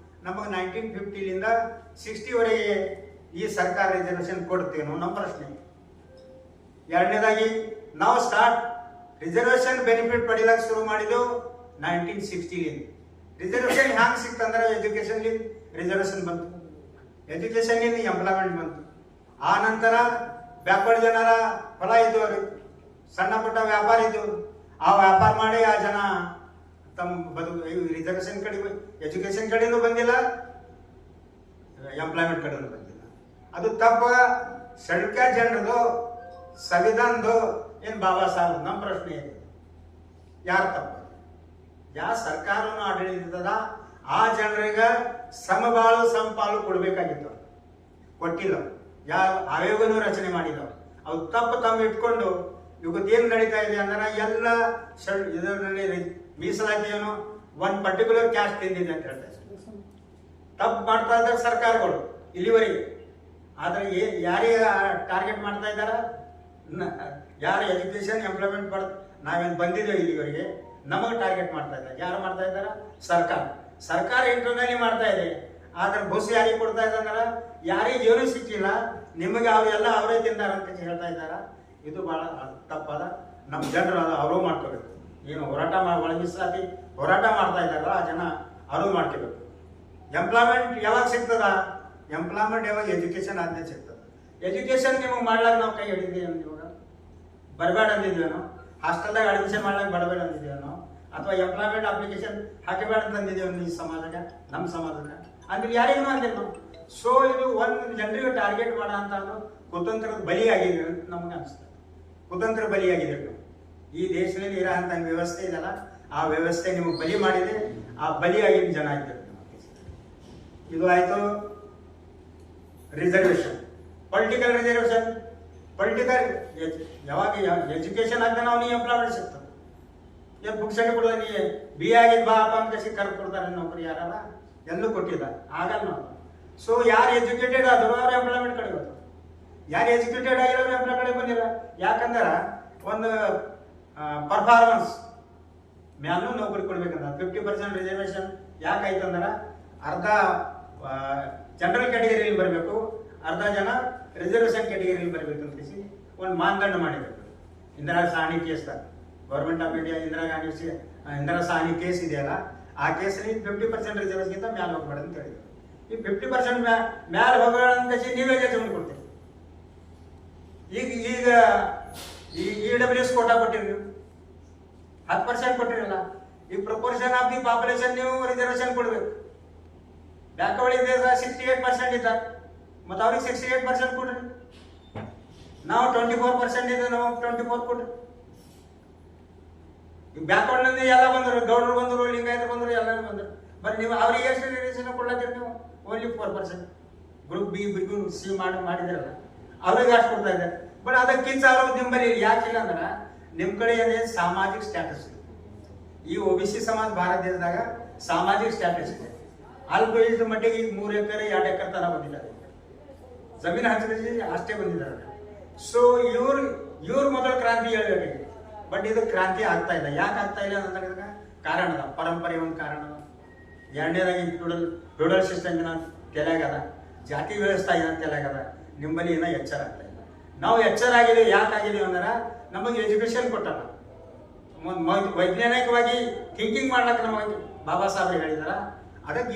ನಮಗೆ 1950ಲಿಂದ 60ವರೆಗೆ ಈ ಸರ್ಕಾರ ರಿಸರ್ವೇಷನ್ ಕೊಡ್ತೀವಿ ನಾವು, ನಮ್ಮ ಪ್ರಶ್ನೆ. ಎರಡನೇದಾಗಿ ನಾವು ರಿಸರ್ವೇಶನ್ ಬೆನಿಫಿಟ್ ಪಡಿಲಕ್ಕೆ ಶುರು ಮಾಡಿದ್ದು 1960 ರಿಸರ್ವೇಶನ್ ಹ್ಯಾಂಗ್ ಸಿಕ್ತಂದ್ರೆ ಎಜುಕೇಶನ್ ರಿಸರ್ವೇಶನ್ ಬಂತು, ಎಜುಕೇಶನ್ ಎಂಪ್ಲಾಯ್ಮೆಂಟ್ ಬಂತು. ಆ ನಂತರ ಬ್ಯಾಕ್ವರ್ಡ್ ಜನರ ಹೊಲ ಇದ್ದವರು, ಸಣ್ಣ ಪುಟ್ಟ ವ್ಯಾಪಾರ ಇದ್ದವರು, ಆ ವ್ಯಾಪಾರ ಮಾಡಿ ಆ ಜನ ತಮ್ಮ ರಿಸರ್ವೇಶನ್ ಕಡೆ ಎಜುಕೇಶನ್ ಕಡೆನೂ ಬಂದಿಲ್ಲ, ಎಂಪ್ಲಾಯ್ಮೆಂಟ್ ಕಡೆನೂ ಬಂದಿಲ್ಲ. ಅದು ತಪ್ಪ. ಶೆಡ್ಯೂಲ್ ಕ್ಯಾಸ್ಟ್ ಜನರದು ಸಂವಿಧಾನದು ಏನು ಬಾಬಾ ಸಾಹೇಬ್? ನಮ್ಮ ಪ್ರಶ್ನೆ ಇದೆ, ಯಾರು ತಪ್ಪ? ಯಾವ ಸರ್ಕಾರವನ್ನು ಆಡಳಿತದ ಆ ಜನರಿಗೆ ಸಮಬಾಳು ಸಮಪಾಲು ಕೊಡಬೇಕಾಗಿತ್ತು, ಕೊಟ್ಟಿಲ್ಲ. ಯಾವ ಆಯೋಗನೂ ರಚನೆ ಮಾಡಿದವು. ಅವು ತಪ್ಪು ತಮ್ಮ ಇಟ್ಕೊಂಡು ಇವತ್ತು ಏನು ನಡೀತಾ ಇದೆ ಅಂದ್ರೆ ಎಲ್ಲ ಇದರಲ್ಲಿ ಮೀಸಲಾತಿಯನ್ನು ಒಂದು ಪರ್ಟಿಕ್ಯುಲರ್ ಕ್ಯಾಸ್ಟ್ ತಿಂದಿದೆ ಅಂತ ಹೇಳ್ತಾರೆ. ತಪ್ಪು ಮಾಡ್ತಾ ಇದ್ದಾರೆ ಸರ್ಕಾರಗಳು ಇಲ್ಲಿವರೆಗೆ. ಆದರೆ ಯಾರಿಗೆ ಟಾರ್ಗೆಟ್ ಮಾಡ್ತಾ ಇದ್ದಾರ? ಯಾರು ಎಜುಕೇಶನ್ ಎಂಪ್ಲಾಯ್ಮೆಂಟ್ ನಾವೇನು ಬಂದಿದ್ದೇವೆ ಇಲ್ಲಿವರೆಗೆ, ನಮಗೆ ಟಾರ್ಗೆಟ್ ಮಾಡ್ತಾ ಇದ್ದಾರೆ. ಯಾರು ಮಾಡ್ತಾ ಇದ್ದಾರ? ಸರ್ಕಾರ ಇಂಟರ್ನಲ್ಲಿ ಮಾಡ್ತಾ ಇದೆ. ಆದ್ರೆ ಬಸ್ ಯಾರಿಗೆ ಕೊಡ್ತಾ ಇದ್ದಾರೆ? ಯಾರಿಗೆ ಏನೂ ಸಿಕ್ಕಿಲ್ಲ, ನಿಮಗೆ ಅವರೆಲ್ಲ ಅವರೇ ತಿಂದಾರ ಅಂತ ಹೇಳ್ತಾ ಇದ್ದಾರ. ಇದು ಬಹಳ ತಪ್ಪದ. ನಮ್ಮ ಜನರು ಅವರು ಮಾಡ್ಕೋಬೇಕು. ಏನು ಹೋರಾಟ ಒಳ ಮೀಸಲಾತಿ ಹೋರಾಟ ಮಾಡ್ತಾ ಇದ್ದಾರಲ್ಲ ಆ ಜನ ಅವರು ಮಾಡ್ಕೋಬೇಕು. ಎಂಪ್ಲಾಯ್ಮೆಂಟ್ ಯಾವಾಗ ಸಿಗ್ತದ? ಎಂಪ್ಲಾಯ್ಮೆಂಟ್ ಯಾವಾಗ ಎಜುಕೇಶನ್ ಆದ್ಮೇಲೆ ಸಿಗ್ತದೆ. ಎಜುಕೇಶನ್ ನಿಮಗೆ ಮಾಡ್ಲಾಕ ನಾವು ಕೈ ಹಿಡಿದೀವಿ ಇವಾಗ ಬರಬೇಡ ಅಂದಿದ್ವೇನೋ, ಹಾಸ್ಟೆಲ್ದಾಗ ಅಡ್ಮಿಷನ್ ಮಾಡ್ಲಾಕ ಬರಬೇಡ ಅಂದಿದ್ದೇನೋ, ಅಥವಾ ಎಂಪ್ಲಾಯ್ಮೆಂಟ್ ಅಪ್ಲಿಕೇಶನ್ ಹಾಕಬೇಡ ಅಂತಂದಿದ್ದೇವೆ ಈ ಸಮಾಜಕ್ಕೆ, ನಮ್ಮ ಸಮಾಜಕ್ಕೆ ಅಂದ್ರೆ ಯಾರಿಗೂ ಅಂದಿಲ್ಲ ನಾವು. ಸೊ ಇದು ಒಂದು ಜನರಿಗೆ ಟಾರ್ಗೆಟ್ ಮಾಡೋ ಅಂತ ಕುತಂತ್ರದ ಬಲಿಯಾಗಿದೆ ಅಂತ ನಮ್ಗೆ ಅನಿಸ್ತದೆ. ಕುತಂತ್ರ ಬಲಿಯಾಗಿದೆ. ಈ ದೇಶದಲ್ಲಿ ಇರೋ ಅಂತ ವ್ಯವಸ್ಥೆ ಇದೆಲ್ಲ, ಆ ವ್ಯವಸ್ಥೆ ನಿಮಗೆ ಬಲಿ ಮಾಡಿದೆ. ಆ ಬಲಿಯಾಗಿದ್ದ ಜನ ಇದ್ದಾರೆ. ಇದು ಆಯ್ತು ರಿಸರ್ವೇಶನ್. ಪೊಲಿಟಿಕಲ್ ರಿಸರ್ವೇಶನ್, ಪೊಲಿಟಿಕಲ್ ಯಾವಾಗ ಎಜುಕೇಶನ್ ಆಗ್ತಾನೆ ಅವನಿಗೆ ಎಂಪ್ಲಾಯ್ಮೆಂಟ್ ಸಿಗ್ತದೆ. ಏನು ಬುಕ್ಸ್ ಹೇಳಿ ಕೊಡೋದು, ನೀ ಬಿ ಆಗಿದ್ ಬಾ ಅಪ್ಪ ಅಂತ ಕರೆದು ಕೊಡ್ತಾರೆ ನೌಕರಿ. ಯಾರಲ್ಲ ಎಲ್ಲೂ ಕೊಟ್ಟಿಲ್ಲ, ಆಗಲ್ಲ ನಾವು. ಸೊ ಯಾರು ಎಜುಕೇಟೆಡ್ ಆದರೂ ಅವ್ರು ಎಂಪ್ಲಾಯ್ಮೆಂಟ್ ಕಡೆ ಬರ್ತಾರೆ. ಯಾರು ಎಜುಕೇಟೆಡ್ ಆಗಿರೋರು ಎಂಪ್ಲಾಯ್ ಕಡೆ ಬಂದಿಲ್ಲ. ಯಾಕಂದ್ರೆ ಒಂದು ಪರ್ಫಾರ್ಮೆನ್ಸ್ ಮ್ಯಾಲೂ ನೌಕರಿ ಕೊಡ್ಬೇಕಂತ 50% ರಿಸರ್ವೇಶನ್ ಯಾಕಾಯ್ತಂದ್ರೆ ಅರ್ಧ ಜನರಲ್ ಕ್ಯಾಟಗರಿಯಲ್ಲಿ ಬರಬೇಕು, ಅರ್ಧ ಜನ ರಿಸರ್ವೇಶನ್ ಕ್ಯಾಟಗರಿಯಲ್ಲಿ ಬರಬೇಕಂತ ಒಂದು ಮಾನದಂಡ ಮಾಡಿದ್ರು. Indira Sawhney case, government of India Indira Sawhney case ಇದೆಯಲ್ಲ, ಆ ಕೇಸಲ್ಲಿ 50% ರಿಸರ್ವೇಶನ್ಗಿಂತ ಮ್ಯಾಲೆ ಹೋಗ್ಬೇಡ ಅಂತ ಹೇಳಿದ್ರು. ಈ 50% ಮ್ಯಾಲೆ ಹೋಗಬೇಡ ಅಂತ ನೀವೇ ಜಡ್ಜ್ಮೆಂಟ್ ಕೊಡ್ತೀರಿ. ಈಗ EWS ಕೋಟಾ ಕೊಟ್ಟಿರಿ, ನೀವು 10% ಕೊಟ್ಟಿರಲ್ಲ. ಈ ಪ್ರಪೋರ್ಷನ್ ಆಫ್ ದಿ ಪಾಪ್ಯುಲೇಷನ್ ನೀವು ರಿಸರ್ವೇಶನ್ ಕೊಡ್ಬೇಕು. ಬ್ಯಾಕ್ವರ್ಡ್ ಇದೆ 68% ಇದ್ದಾರೆ, ಮತ್ತು ಅವ್ರಿಗೆ 68% ಕೊಡ್ರಿ. ನಾವು 24% ಇದೆ, ನಾವು 24 ಕೊಡ್ರಿ. ಈಗ ಬ್ಯಾಕ್ವರ್ಡ್ ನಿಂದ ಎಲ್ಲ ಬಂದರು, ಗೌಡರು ಬಂದರು, ಲಿಂಗಾಯತರು ಬಂದರು, ಎಲ್ಲರೂ ಬಂದರು. ಬಟ್ ನೀವು ಅವ್ರಿಗೆ ಎಷ್ಟು ರಿಸರ್ವೇಶನ್ ಕೊಡ್ಲತ್ತೀರಿ? ನೀವು only 4%. Group B, group C ಮಾಡಿದ್ರಲ್ಲ, ಅವ್ರಿಗೆ ಅಷ್ಟು ಕೊಡ್ತಾ ಇದ್ದಾರೆ. ಬಟ್ ಅದಕ್ಕಿಂತ ನಿಮ್ಮಲ್ಲಿ ಯಾಕಿಲ್ಲ ಅಂದ್ರೆ ನಿಮ್ಮ ಕಡೆ ಏನೇನು ಸಾಮಾಜಿಕ ಸ್ಟ್ಯಾಟಸ್ ಇದೆ. ಈ OBC ಸಮಾಜ ಭಾರತ ದೇಶದಾಗ ಸಾಮಾಜಿಕ ಸ್ಟ್ಯಾಟಸ್ ಇದೆ. ಅಲ್ಪ ಇಷ್ಟು ಮಟ್ಟಿಗೆ ಈಗ 3 ಎಕರೆ 2 ಎಕರೆ ತರ ಬಂದಿದ್ದಾರೆ, ಜಮೀನು ಹಂಚಿಕೆ ಅಷ್ಟೇ ಬಂದಿದ್ದಾರೆ. ಸೊ ಇವ್ರು ಮೊದಲು ಕ್ರಾಂತಿ ಹೇಳ್ಬೇಕು. ಬಟ್ ಇದು ಕ್ರಾಂತಿ ಆಗ್ತಾ ಇಲ್ಲ. ಯಾಕೆ ಆಗ್ತಾ ಇಲ್ಲ ಅನ್ನೋದಾಗ ಕಾರಣ ಅದ, ಪರಂಪರೆ ಒಂದು ಕಾರಣ ಅದ. ಎರಡನೇದಾಗಿ ಫ್ಯೂಡಲ್ ಸಿಸ್ಟಮ್ ತಲೆಯಾಗದ, ಜಾತಿ ವ್ಯವಸ್ಥೆ ಏನಂತ ತಲೆಯಾಗದ. ನಿಮ್ಮಲ್ಲಿ ಏನೋ ಎಚ್ಚರ ಆಗ್ತಾ ಇಲ್ಲ. ನಾವು ಎಚ್ಚರ ಆಗಿದ್ದೀವಿ. ಯಾಕಾಗಿದ್ದೀವಿ ಅಂದ್ರೆ ನಮಗೆ ಎಜುಕೇಶನ್ ಕೊಟ್ಟಲ್ಲ, ವೈಜ್ಞಾನಿಕವಾಗಿ ಥಿಂಕಿಂಗ್ ಮಾಡ್ಲಕ್ಕೆ ನಮಗೆ ಬಾಬಾ ಸಾಹೇಬ್ ಹೇಳಿದಾರ. ಅದಕ್ಕೆ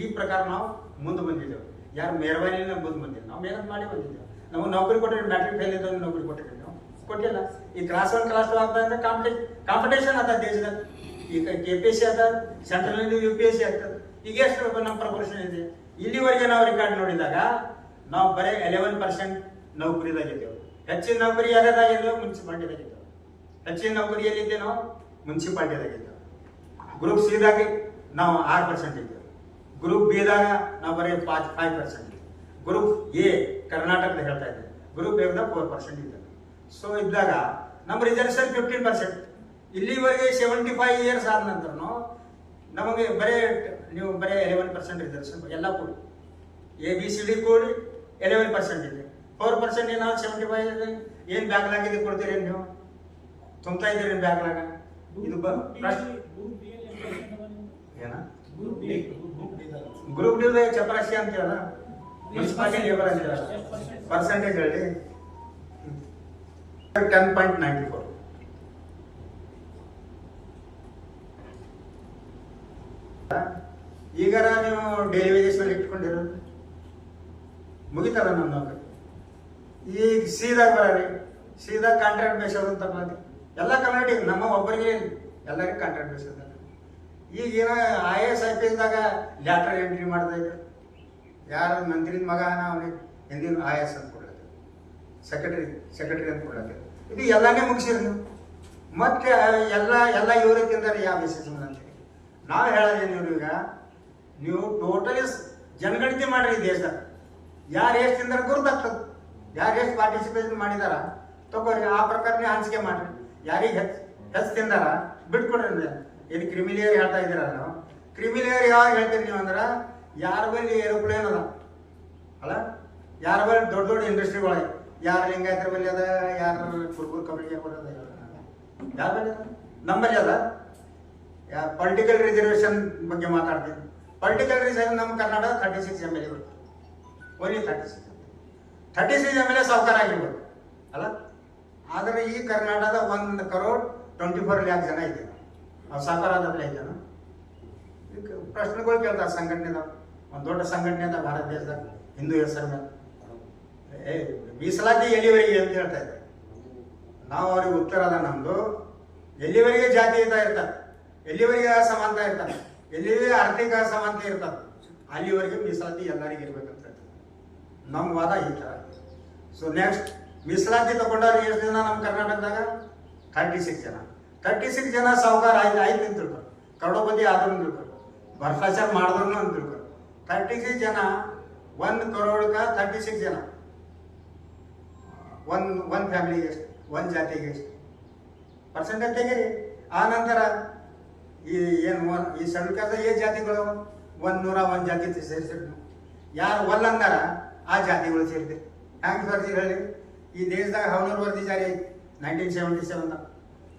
ಈ ಪ್ರಕಾರ ನಾವು ಮುಂದೆ ಬಂದಿದ್ದೇವೆ. ಯಾರು ಮೆರವಣಿಗೆ ಮುಂದೆ ಬಂದಿಲ್ಲ, ನಾವು ಮೇಹನತ್ ಮಾಡಿ ಬಂದಿದ್ದೇವೆ. ನಾವು ನೌಕರಿ ಕೊಟ್ಟಿದ್ದೀವಿ, ಮ್ಯಾಟ್ರಿಕ್ ಫೇಲ್ ಇದ್ದವ್ರು ನೌಕರಿ ಕೊಟ್ಟಿದ್ದೀವಿ, ನಾವು ಕೊಟ್ಟಿಲ್ಲ. ಈ ಕ್ಲಾಸ್ 1 ಕ್ಲಾಸ್ 2 ಆಗ್ತಾ ಅಂದ್ರೆ ಕಾಂಪಿಟೇಷನ್ ಆಗ್ತದೆ ದೇಶದಲ್ಲಿ. ಈಗ KPSC ಆಗ್ತದೆ, ಸೆಂಟ್ರಲ್ UPSC ಆಗ್ತದೆ. ಈಗ ಎಷ್ಟು ನಮ್ಮ ಪ್ರಪೋರ್ಷನ್ ಇದೆ? ಇಲ್ಲಿವರೆಗೆ ನಾವು ರೆಕಾರ್ಡ್ ನೋಡಿದಾಗ ನಾವು ಬರೀ 11% ನೌಕರಿದಾಗಿದ್ದೇವೆ. ಹೆಚ್ಚಿನ ನೌಕರಿ ಯಾರ್ಯಾದಾಗಿದ್ದೇವೆ? ಮುನ್ಸಿಪಾಲ್ಟಿದಾಗಿದ್ದೇವೆ. ಹೆಚ್ಚಿನ ನೌಕರಿಯಲ್ಲಿದ್ದೆ ನಾವು ಮುನ್ಸಿಪಾಲ್ಟಿದಾಗಿದ್ದೇವೆ. ಗ್ರೂಪ್ ಸಿದಾಗ ನಾವು 6% ಇದ್ದೇವೆ. ಗ್ರೂಪ್ ಬಿದಾಗ ನಾವು ಬರೀ 5% ಇದ್ದೇವೆ. ಗ್ರೂಪ್ ಎ ಕರ್ನಾಟಕದ ಹೇಳ್ತಾ ಇದ್ದೇವೆ, ಗ್ರೂಪ್ ಎ 4% ಇದ್ದೇವೆ. ಸೊ ಇದ್ದಾಗ ನಮ್ಮ ರಿಸರ್ವೇಶನ್ 15%. ಇಲ್ಲಿವರೆಗೆ 75 ಇಯರ್ಸ್ ಆದ ನಂತರ ನಮಗೆ ನೀವು ಬರೀ 11% ರಿಸರ್ವೇಶನ್ ಎಲ್ಲ ಕೊಡಿ. ABCD ಕೊಡಿ, 11% ಇದೆ. 4% ಏನಾದ್ರು 75 ಏನು ಬ್ಯಾಕ್ಲಾಗಿದೆ ಕೊಡ್ತೀರಿ ನೀವು? ತುಂಬ್ತಾ ಇದ್ದೀರಿ ಬ್ಯಾಕ್ಲಾಗ. ಇದು ಏನ ಗ್ರೂಪ್ ಡಿ ಚಪರಾಶಿ ಅಂತೀವಲ್ಲ, ಮುನ್ಸಿಪಾಲಿಟಿ ಲೇಬರ್ ಅಂತೀವಲ್ಲ, ಪರ್ಸೆಂಟೇಜ್ ಹೇಳಿ 10.94. ಈಗಾರ ನೀವು ಡೈಲಿ ವೇಜಸ್ ಮೇಲೆ ಇಟ್ಕೊಂಡಿರೋದು ಮುಗಿತಲ್ಲ ನಮ್ಮ ನೌಕರಿ. ಈಗ ಸೀದಾ ಬರೀ ಸೀದಾ ಕಾಂಟ್ರಾಕ್ಟ್ ಬೇಸೋದು ಅಂತ ಬಂದು ಎಲ್ಲ ಕಮ್ಯುನಿಟಿ ನಮ್ಮ ಒಬ್ಬರಿಗೆ ಎಲ್ಲರಿಗೂ ಕಾಂಟ್ರಾಕ್ಟ್ ಬೇಸೋದು. ಈಗೇನೋ IAS IPSದಾಗ ಲ್ಯಾಟ್ರಲ್ ಎಂಟ್ರಿ ಮಾಡ್ತಾ ಇದ್ರು. ಯಾರು ಮಂತ್ರಿದ ಮಗ ಅವನಿಗೆ ಹಿಂದಿನ IAS ಅಂತ ಕೊಡ್ಲತ್ತೆ, ಸೆಕ್ರೆಟರಿ ಅಂತ ಕೊಡ್ಲತ್ತೆ. ಇದು ಎಲ್ಲನೇ ಮುಗಿಸಿರಿ ನೀವು. ಮತ್ತೆ ಎಲ್ಲ ಇವ್ರಿಗೆ ತಿಂದಾರೆ ಯಾವ ಬೇಸಿಸ್ ಅಂತೇಳಿ ನಾವು ಹೇಳೋದೇನು ಇವ್ರೀಗ, ನೀವು ಟೋಟಲಿ ಜನಗಣತಿ ಮಾಡ್ರಿ ಈ ದೇಶದಾಗ. ಯಾರು ಎಷ್ಟು ತಿಂದಾರ ಗುರುತಾಗ್ತದೆ, ಯಾರು ಎಷ್ಟು ಪಾರ್ಟಿಸಿಪೇಷನ್ ಮಾಡಿದಾರ ತಗೋರಿ, ಆ ಪ್ರಕಾರ ನೀವು ಹಂಚಿಕೆ ಮಾಡ್ರಿ. ಯಾರಿಗೆ ಹೆಚ್ಚು ತಿಂದಾರ ಬಿಟ್ಕೊಡ್ರಿ. ಏನು ಕ್ರಿಮಿಲೇಯರ್ ಹೇಳ್ತಾ ಇದ್ದೀರ ನಾವು, ಕ್ರಿಮಿಲೇಯರ್ ಯಾವಾಗ ಹೇಳ್ತೀರಿ ನೀವು ಅಂದ್ರೆ ಯಾರ ಬಳಿ ಏರೋಪ್ಲೇನ್ ಅದ ಅಲ್ಲ, ಯಾರ ಬಳಿ ದೊಡ್ಡ ದೊಡ್ಡ ಇಂಡಸ್ಟ್ರಿಗಳಾಗಿ, ಯಾರು ಲಿಂಗಾಯತರ ಬಳಿ ಅದ, ಯಾರು ಕುರುಬೂರು ಕಬಡ್ಡಿ ಬರೋದ, ಯಾರ ಬಳಿ ಅದ? ನಮ್ಮಲ್ಲಿ ಅದ. ಪೊಲಿಟಿಕಲ್ ರಿಸರ್ವೇಷನ್ ಬಗ್ಗೆ ಮಾತಾಡ್ತೀನಿ. ಪೊಲಿಟಿಕಲ್ ರಿಸರ್ವೇಷನ್ ನಮ್ಮ ಕರ್ನಾಟಕ 36 MLA ಬರ್ತದೆ, ಓನ್ಲಿ 36 MLA ಸಾವುಕಾರ ಆಗಿರ್ಬೋದು ಅಲ್ಲ. ಆದರೆ ಈ ಕರ್ನಾಟಕದ 1,24 lakh ಜನ ಇದ್ದೀವಿ ನಾವು, ಸಾವುಕಾರ ಆದಪ್ಲೆ ಇದ್ದಾನ. ಪ್ರಶ್ನೆಗಳು ಕೇಳ್ತಾರೆ ಸಂಘಟನೆದ, ಒಂದು ದೊಡ್ಡ ಸಂಘಟನೆ ಅದ ಭಾರತ ದೇಶದಾಗ ಹಿಂದೂ ಹೆಸರು ಮೇಲೆ. ಮೀಸಲಾತಿ ಎಲ್ಲಿವರೆಗೆ ಅಂತ ಹೇಳ್ತಾ ಇದ್ದಾರೆ ನಾವು. ಅವ್ರಿಗೆ ಉತ್ತರ ಅದ ನಮ್ದು, ಎಲ್ಲಿವರೆಗೆ ಜಾತೀಯತೆ ಇರ್ತಾರೆ, ಎಲ್ಲಿವರೆಗೆ ಅಸಮಾನತೆ ಇರ್ತಾರೆ, ಎಲ್ಲಿವರೆಗೆ ಆರ್ಥಿಕ ಅಸಮಾನತೆ ಇರ್ತಾರೆ, ಅಲ್ಲಿವರೆಗೆ ಮೀಸಲಾತಿ ಎಲ್ಲರಿಗೂ ಇರ್ಬೇಕಂತ ಹೇಳ್ತಾರೆ. ನಮ್ಮ ವಾದ ಈ ಥರ. ಸೊ ನೆಕ್ಸ್ಟ್ ಮೀಸಲಾತಿ ತಗೊಂಡವ್ರು ಎಷ್ಟು ಜನ ನಮ್ಮ ಕರ್ನಾಟಕದಾಗ? 36 ಜನ. 36 ಜನ ಸಾವುಕಾರ ಆಯ್ತು ಅಂತ ತಿಳ್ಕೊ, ಕರೋಡಪತಿ ಆದ್ರೂ ತಿಳ್ಕೊ, ಭ್ರಷ್ಟಾಚಾರ ಮಾಡಿದ್ರು ಅಂತ ತಿಳ್ಕೊ. 36 ಜನ 1 crore 36 ಜನ, ಒಂದು ಫ್ಯಾಮಿಲಿಗೆ ಎಷ್ಟು, ಒಂದು ಜಾತಿಗೆ ಎಷ್ಟು ಪರ್ಸೆಂಟೇಜ್ ತೆಗೀರಿ. ಆ ನಂತರ ಈ ಸಣ್ಣ ಕೆಲಸ ಏಳು ಜಾತಿಗಳು 101 ಜಾತಿ ಸೇರಿಸಿರಿ. ಯಾರು ಒಲ್ಲ ಅಂದಾರ ಆ ಜಾತಿಗಳು ಸೇರಿದೆ. ಹ್ಯಾಂಗೆ ಸೇರಿಸಿ ಹೇಳಿ? ಈ ದೇಶದಾಗ ಹವನೂರು ವರದಿ ಜಾರಿ ಐತಿ 1977.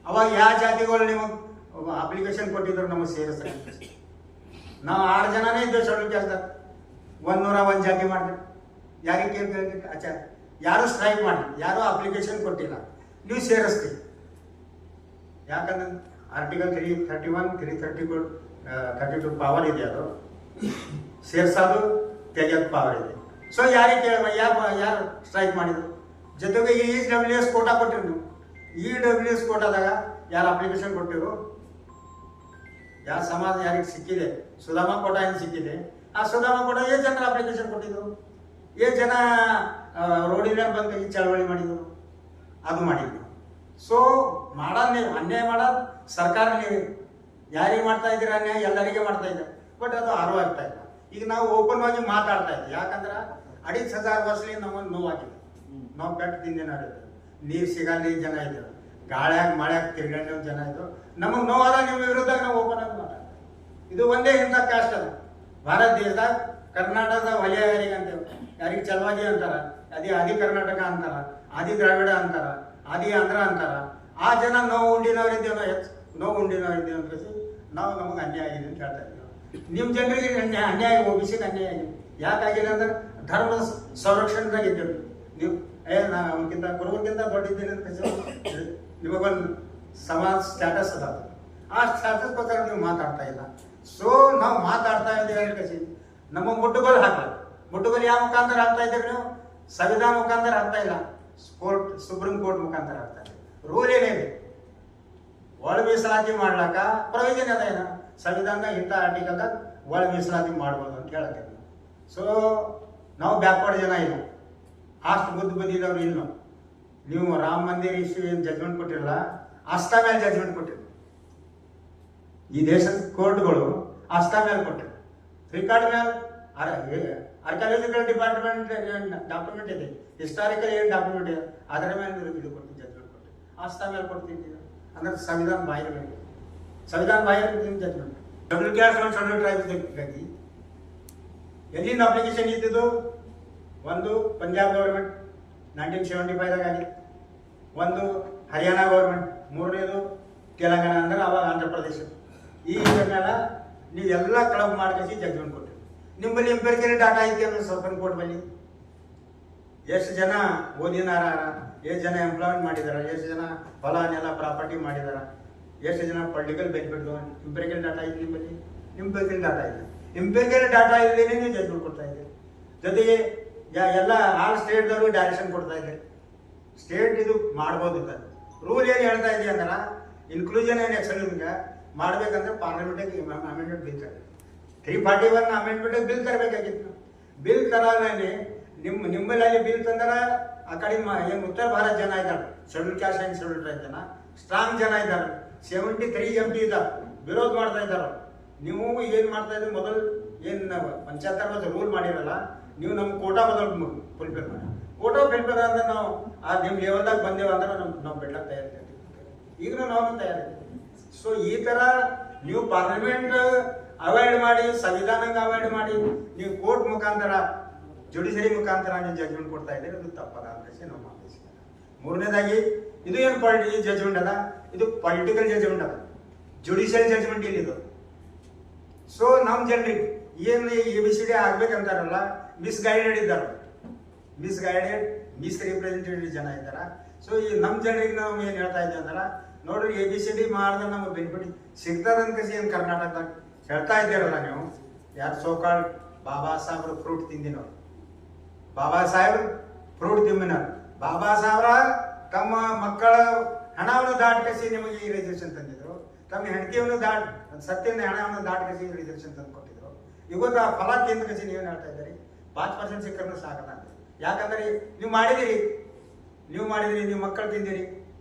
ಅವಾಗ ಯಾವ ಜಾತಿಗಳು ನಿಮಗೆ ಅಪ್ಲಿಕೇಶನ್ ಕೊಟ್ಟಿದ್ರು ನಮಗೆ ಸೇರಿಸ್ತಾರೆ. ನಾವು 6 ಜನನೇ ಇದ್ದೇವೆ ಸಣ್ಣ ಕೆಲಸದಾಗ, 101 ಜಾತಿ ಮಾಡಿದೆ. ಯಾರಿಗೆ ಕೇಳಿ ಆಚಾರ ಯಾರು ಸ್ಟ್ರೈಕ್ ಮಾಡಿ, ಯಾರು ಅಪ್ಲಿಕೇಶನ್ ಕೊಟ್ಟಿಲ್ಲ, ನೀವು ಸೇರಿಸ್ತೀವಿ. ಯಾಕಂದ್ರೆ ಆರ್ಟಿಕಲ್ 331 332 ಪವರ್ ಇದೆ, ಅದು ಸೇರ್ಸೋದು ತೆಗೆಯೋದು ಪವರ್ ಇದೆ. ಸೊ ಯಾರಿಗೆ ಕೇಳ, ಯಾರು ಸ್ಟ್ರೈಕ್ ಮಾಡಿದ್ರು? ಜೊತೆಗೆ EWS ಕೋಟಾ ಕೊಟ್ಟಿರು ನೀವು. EWS ಕೋಟಾದಾಗ ಯಾರು ಅಪ್ಲಿಕೇಶನ್ ಕೊಟ್ಟಿರು? ಯಾವ ಸಮಾಜ ಯಾರಿಗೆ ಸಿಕ್ಕಿದೆ? ಸುಧಾಮ ಕೋಟಾ ಏನು ಸಿಕ್ಕಿದೆ? ಆ ಸುಧಾಮ ಕೋಟಾ ಎಷ್ಟು ಜನ ಅಪ್ಲಿಕೇಶನ್ ಕೊಟ್ಟಿದ್ರು? ಎಷ್ಟು ಜನ ರೋಡಿನ ಬಂದು ಈ ಚಳವಳಿ ಮಾಡಿದ್ರು? ಅದು ಮಾಡಿದ್ರು. ಸೊ ಮಾಡೋದು ನೀವು, ಅನ್ಯಾಯ ಮಾಡೋದು ಸರ್ಕಾರ. ನೀವು ಯಾರಿಗೆ ಮಾಡ್ತಾ ಇದ್ದೀರ ಅನ್ಯಾಯ? ಎಲ್ಲರಿಗೆ ಮಾಡ್ತಾ ಇದ್ದಾರೆ. ಬಟ್ ಅದು ಅರಿವು ಆಗ್ತಾ ಇಲ್ಲ. ಈಗ ನಾವು ಓಪನ್ ಆಗಿ ಮಾತಾಡ್ತಾ ಇದ್ದೀವಿ. ಯಾಕಂದ್ರೆ 2500 ವರ್ಷಲಿ ನಮ್ಮನ್ನು ನೋವಾಗಿದೆ. ನಾವು ಬೆಟ್ಟ ತಿಂದಿನ ನೀರು ಸಿಗಲ್ಲ ಜನ ಇದ್ದೇವೆ, ಗಾಳ್ಯಾಗ ಮಳ್ಯಾಗ ತಿರ್ಗಂಡ ಜನ ಇದ್ದು ನಮಗೆ ನೋವಾದ. ನಿಮ್ಮ ವಿರುದ್ಧ ನಾವು ಓಪನ್ ಆಗಿ ಮಾತಾಡ್ತೀವಿ. ಇದು ಒಂದೇ ಇಂಥ ಕಾಸ್ಟ್ ಅದ ಭಾರತ ದೇಶದಾಗ. ಕರ್ನಾಟಕದ ವಲಯ ಯಾರಿಗೆ ಅಂತೇವೆ, ಯಾರಿಗೆ ಚಲವಾದಿ ಅಂತಾರ, ಆದಿ ಕರ್ನಾಟಕ ಅಂತಾರ, ಆದಿ ದ್ರಾವಿಡ ಅಂತಾರ, ಆದಿ ಆಂಧ್ರ ಅಂತಾರ. ಆ ಜನ ನೋವು ಉಂಡಿನವರಿದ್ದೇವೆ, ನಾವು ಹೆಚ್ಚು ನೋವು ಉಂಡಿನವರಿದ್ದೇವೆ ಅಂತ ನಾವು ನಮಗೆ ಅನ್ಯಾಯ ಆಗಿದೆ ಅಂತ ಹೇಳ್ತಾ ಇದ್ದೀವಿ. ನಿಮ್ಮ ಜನರಿಗೆ ಅನ್ಯಾಯ, OBCಗೆ ಅನ್ಯಾಯ ಆಗಿದೆ. ಯಾಕಾಗಿಲ್ಲ ಅಂದ್ರೆ ಧರ್ಮದ ಸಂರಕ್ಷಣೆದಾಗ ಇದ್ದೇವೆ. ನೀವು ಅವನಕ್ಕಿಂತ ಕುರುಬರಿಗಿಂತ ದೊಡ್ಡಿದ್ದೇನೆ ಅಂತ ನಿಮಗೊಂದು ಸಮಾಜ ಸ್ಟ್ಯಾಟಸ್ ಅದ. ಆ ಸ್ಟ್ಯಾಟಸ್ ಪ್ರಕಾರ ನೀವು ಮಾತಾಡ್ತಾ ಇಲ್ಲ. ಸೊ ನಾವು ಮಾತಾಡ್ತಾ ಇದ್ದೀವಿ ಕಸಿ ನಮ್ಮ ಮುಟ್ಟುಗೋಲು ಹಾಕಲ್ಲ. ಮುಟ್ಟುಗೋಲು ಯಾವ ಮುಖಾಂತರ ಹಾಕ್ತಾ ಇದ್ದೀರಿ ನೀವು? ಸಂವಿಧಾನ ಮುಖಾಂತರ ಹಾಕ್ತಾ ಇಲ್ಲ, ಸುಪ್ರೀಂ ಕೋರ್ಟ್ ಮುಖಾಂತರ ಹಾಕ್ತಾ ಇದೆ. ರೂಲ್ ಏನಿದೆ? ಒಳ ಮೀಸಲಾತಿ ಮಾಡ್ಲಾಕ ಪ್ರಯೋಜನ ಅದ ಏನ? ಸಂವಿಧಾನದಾಗ ಇಂಥ ಆರ್ಟಿಕಲ್ದಾಗ ಒಳ ಮೀಸಲಾತಿ ಮಾಡ್ಬೋದು ಅಂತ ಹೇಳಕ್ಕೆ. ಸೊ ನಾವು ಬ್ಯಾಕ್ವರ್ಡ್ ಜನ ಇಲ್ಲ, ಅಷ್ಟು ಬುದ್ಧಿ ಬಂದಿದ್ದವ್ರು ಇಲ್ಲ. ನೀವು ರಾಮ ಮಂದಿರ ಇಶ್ಯೂ ಏನು ಜಜ್ಮೆಂಟ್ ಕೊಟ್ಟಿರಲ್ಲ, ಅಷ್ಟ ಮೇಲೆ ಜಜ್ಮೆಂಟ್ ಕೊಟ್ಟಿರಿ. ಈ ದೇಶದ ಕೋರ್ಟ್ಗಳು ಅಷ್ಟ ಮೇಲೆ ಕೊಟ್ಟಿರಿ. ರಿಕಾರ್ಡ್ ಮೇಲೆ ಆರ್ಕಿಯಾಲಜಿಕಲ್ ಡಿಪಾರ್ಟ್ಮೆಂಟ್ ಡಾಕ್ಯುಮೆಂಟ್ ಇದೆ, ಹಿಸ್ಟಾರಿಕಲ್ ಏನು ಡಾಕ್ಯುಮೆಂಟ್ ಇದೆ, ಅದರ ಮೇಲೆ ಇದು ಕೊಡ್ತೀನಿ, ಜಜ್ಮೆಂಟ್ ಕೊಡ್ತೀನಿ. ಅಷ್ಟ ಮೇಲೆ ಕೊಡ್ತಿದ್ದೀವಿ ಅಂದ್ರೆ ಸಂವಿಧಾನ ಬಾಹಿರ ಮೇಲೆ, ಸಂವಿಧಾನ ಬಾಹಿರ ಜಜ್ಮೆಂಟ್. ಶೆಡ್ಯೂಲ್ ಕ್ಯಾಸ್ಟ್ ಮತ್ತು ಶೆಡ್ಯೂಲ್ ಟ್ರೈಬ್ಸ್ಗಾಗಿ ಎಲ್ಲಿಂದ ಅಪ್ಲಿಕೇಶನ್ ಇದ್ದಿದ್ದು? ಒಂದು ಪಂಜಾಬ್ ಗೌರ್ಮೆಂಟ್ 1975ದಾಗ ಆಗಿದೆ, ಒಂದು ಹರಿಯಾಣ ಗೌರ್ಮೆಂಟ್, ಮೂರನೇದು ತೆಲಂಗಾಣ ಅಂದ್ರೆ ಅವಾಗ ಆಂಧ್ರ ಪ್ರದೇಶ. ಈ ಮೇಲೆ ನೀವೆಲ್ಲ ಕ್ಲಬ್ ಮಾಡ್ಕಸಿ ಜಜ್ಮೆಂಟ್ ಕೊಟ್ಟಿರಿ. ನಿಮ್ಮಲ್ಲಿ ಎಂಪೆರಿಕಲ್ ಡಾಟಾ ಐತಿ ಅಂದ್ರೆ ಸುಪ್ರೀಂ ಕೋರ್ಟ್ ಬಳಿ ಎಷ್ಟು ಜನ ಓದಿನಾರ, ಎಷ್ಟು ಜನ ಎಂಪ್ಲಾಯ್ಮೆಂಟ್ ಮಾಡಿದಾರ, ಎಷ್ಟು ಜನ ಹೊಲ ನೆಲ ಪ್ರಾಪರ್ಟಿ ಮಾಡಿದಾರ, ಎಷ್ಟು ಜನ ಪೊಲಿಟಿಕಲ್ ಬೆನಿಫಿಟ್ ಎಂಪೆರಿಕಲ್ ಡಾಟಾ ಐತಿ ನಿಮ್ಮಲ್ಲಿ? ಇಂಪಿರಿಕಲ್ ಡಾಟಾ ಇದೆ. ಇಂಪಿರಿಕಲ್ ಡಾಟಾ ಇಲ್ಲದೇ ನೀವು ಜಡ್ಜ್ಮೆಂಟ್ ಕೊಡ್ತಾ ಇದ್ದೀರಿ. ಜೊತೆಗೆ ಎಲ್ಲ ಆಲ್ ಸ್ಟೇಟ್ದವರು ಡೈರೆಕ್ಷನ್ ಕೊಡ್ತಾ ಇದ್ದಾರೆ. ಸ್ಟೇಟ್ ಇದು ಮಾಡ್ಬೋದು ಅಂತ ರೂಲ್ ಏನು ಹೇಳ್ತಾ ಇದೆ ಅಂದ್ರೆ ಇನ್ಕ್ಲೂಷನ್ ಆ್ಯಂಡ್ ಎಕ್ಸೆಲ್ಯೂಷನ್ಗೆ ಮಾಡ್ಬೇಕಂದ್ರೆ ಪಾರ್ಲಿಮೆಂಟಿಗೆ ಅಮೆಂಡ್ಮೆಂಟ್ ಬಿಲ್ ತರಬೇಕು. 341 ಅಮೆಂಡ್ಮೆಂಟಿಗೆ ಬಿಲ್ ತರಬೇಕಾಗಿತ್ತು. ಬಿಲ್ ತರಾನೇ ನಿಮ್ಮಲ್ಲಿ ಬಿಲ್ ತಂದ್ರೆ ಆ ಕಡೆ ಏನು ಉತ್ತರ ಭಾರತ ಜನ ಇದ್ದಾರೆ, schedule caste and schedule tribe ಜನ ಸ್ಟ್ರಾಂಗ್ ಜನ ಇದ್ದಾರೆ. 73 MP ಇದ್ದಾರೆ, ವಿರೋಧ ಮಾಡ್ತಾ ಇದ್ದಾರೆ. ನೀವು ಏನು ಮಾಡ್ತಾ ಇದ್ದೀರಿ, ಮೊದಲು ಏನು ಪಂಚಾಯತ್ ರೂಲ್ ಮಾಡಿರಲ್ಲ, ನೀವು ನಮ್ಮ ಕೋಟಾ ಮೊದಲು ಫುಲ್ಫಿಲ್ ಮಾಡಿ. ಕೋಟಾ ಫುಲ್ಫಿಲ್ ಅಂದ್ರೆ ನಾವು ನಿಮ್ಮ ಲೆವೆಲ್ದಾಗ ಬಂದೇವ ಅಂದ್ರೆ ನಾವು ಬಿಡ್ಲಕ್ಕೆ ತಯಾರಿರ್ತೀವಿ. ಈಗಲೂ ನಾವು ತಯಾರಿರ್ತೀವಿ. ಸೊ ಈ ಥರ ನೀವು ಪಾರ್ಲಿಮೆಂಟ್ ಅವಾಯ್ಡ್ ಮಾಡಿ, ಸಂವಿಧಾನಕ್ಕೆ ಅವಾಯ್ಡ್ ಮಾಡಿ, ನೀವು ಕೋರ್ಟ್ ಮುಖಾಂತರ, ಜುಡಿಷರಿ ಮುಖಾಂತರ ನೀವು ಜಡ್ಜ್ಮೆಂಟ್ ಕೊಡ್ತಾ ಇದ್ದೀರಿ. ಅದು ತಪ್ಪದ ಅಂತ ನಾವು ಮಾತಾಡ್ತೀವಿ. ಮೂರನೇದಾಗಿ ಇದು ಏನು ಜಡ್ಜ್ಮೆಂಟ್ ಅದ, ಇದು ಪೊಲಿಟಿಕಲ್ ಜಡ್ಜ್ಮೆಂಟ್ ಅದ, ಜುಡಿಷಿಯಲ್ ಜಡ್ಜ್ಮೆಂಟ್ ಇಲ್ಲಿದು. ಸೊ ನಮ್ಮ ಜನರಿಗೆ ಏನು ABCD ಆಗ್ಬೇಕಂತಾರಲ್ಲ, ಮಿಸ್ಗೈಡೆಡ್ ಇದ್ದಾರೆ, ಮಿಸ್ಗೈಡೆಡ್ ಮಿಸ್ರಿಪ್ರೆಸೆಂಟೇಟಿವ್ ಜನ ಇದ್ದಾರೆ. ಸೊ ಈ ನಮ್ಮ ಜನರಿಗೆ ನಾವು ಏನು ಹೇಳ್ತಾ ಇದ್ದೀವಿ ಅಂದ್ರೆ, ನೋಡ್ರಿ ABCD ಮಾಡಿದ್ರೆ ನಮಗೆ ಬೆನಿಫಿಟ್ ಸಿಗ್ತದಂತ ಏನು ಕರ್ನಾಟಕದಾಗ ಹೇಳ್ತಾ ಇದ್ದೀರಲ್ಲ ನೀವು. ಯಾರು ಸೋಕಾಳ್ ಬಾಬಾ ಸಾಹೇಬ್ರು ಫ್ರೂಟ್ ತಿಂದಿನವ್ರು, ಬಾಬಾ ಸಾಹೇಬ್ರು ಫ್ರೂಟ್ ತಿಂದಿನವ್ರು, ಬಾಬಾ ಸಾಹೇಬ್ರ ತಮ್ಮ ಮಕ್ಕಳ ಹಣವನ್ನು ದಾಟ್ಕಸಿ ನಿಮಗೆ ಈ ರಿಸರ್ವೇಷನ್ ತಂದಿದ್ರು, ತಮ್ಮ ಹೆಂಡತಿಯನ್ನು ಸತ್ಯದ ಹಣವನ್ನು ದಾಟ್ಕಸಿ ರಿಸರ್ವೇಷನ್ ತಂದು ಕೊಟ್ಟಿದ್ರು. ಇವತ್ತು ಆ ಫಲ ತಿಂದ ಕಸಿ ನೀವೇನು ಹೇಳ್ತಾ ಇದ್ದೀರಿ 5% ಸಿಕ್ಕರೂ ಸಾಕಲ್ಲ ಅಂತ. ಯಾಕಂದ್ರೆ ನೀವು ಮಾಡಿದಿರಿ, ನಿಮ್ಮ ಮಕ್ಕಳು ತಿಂದಿರಿ,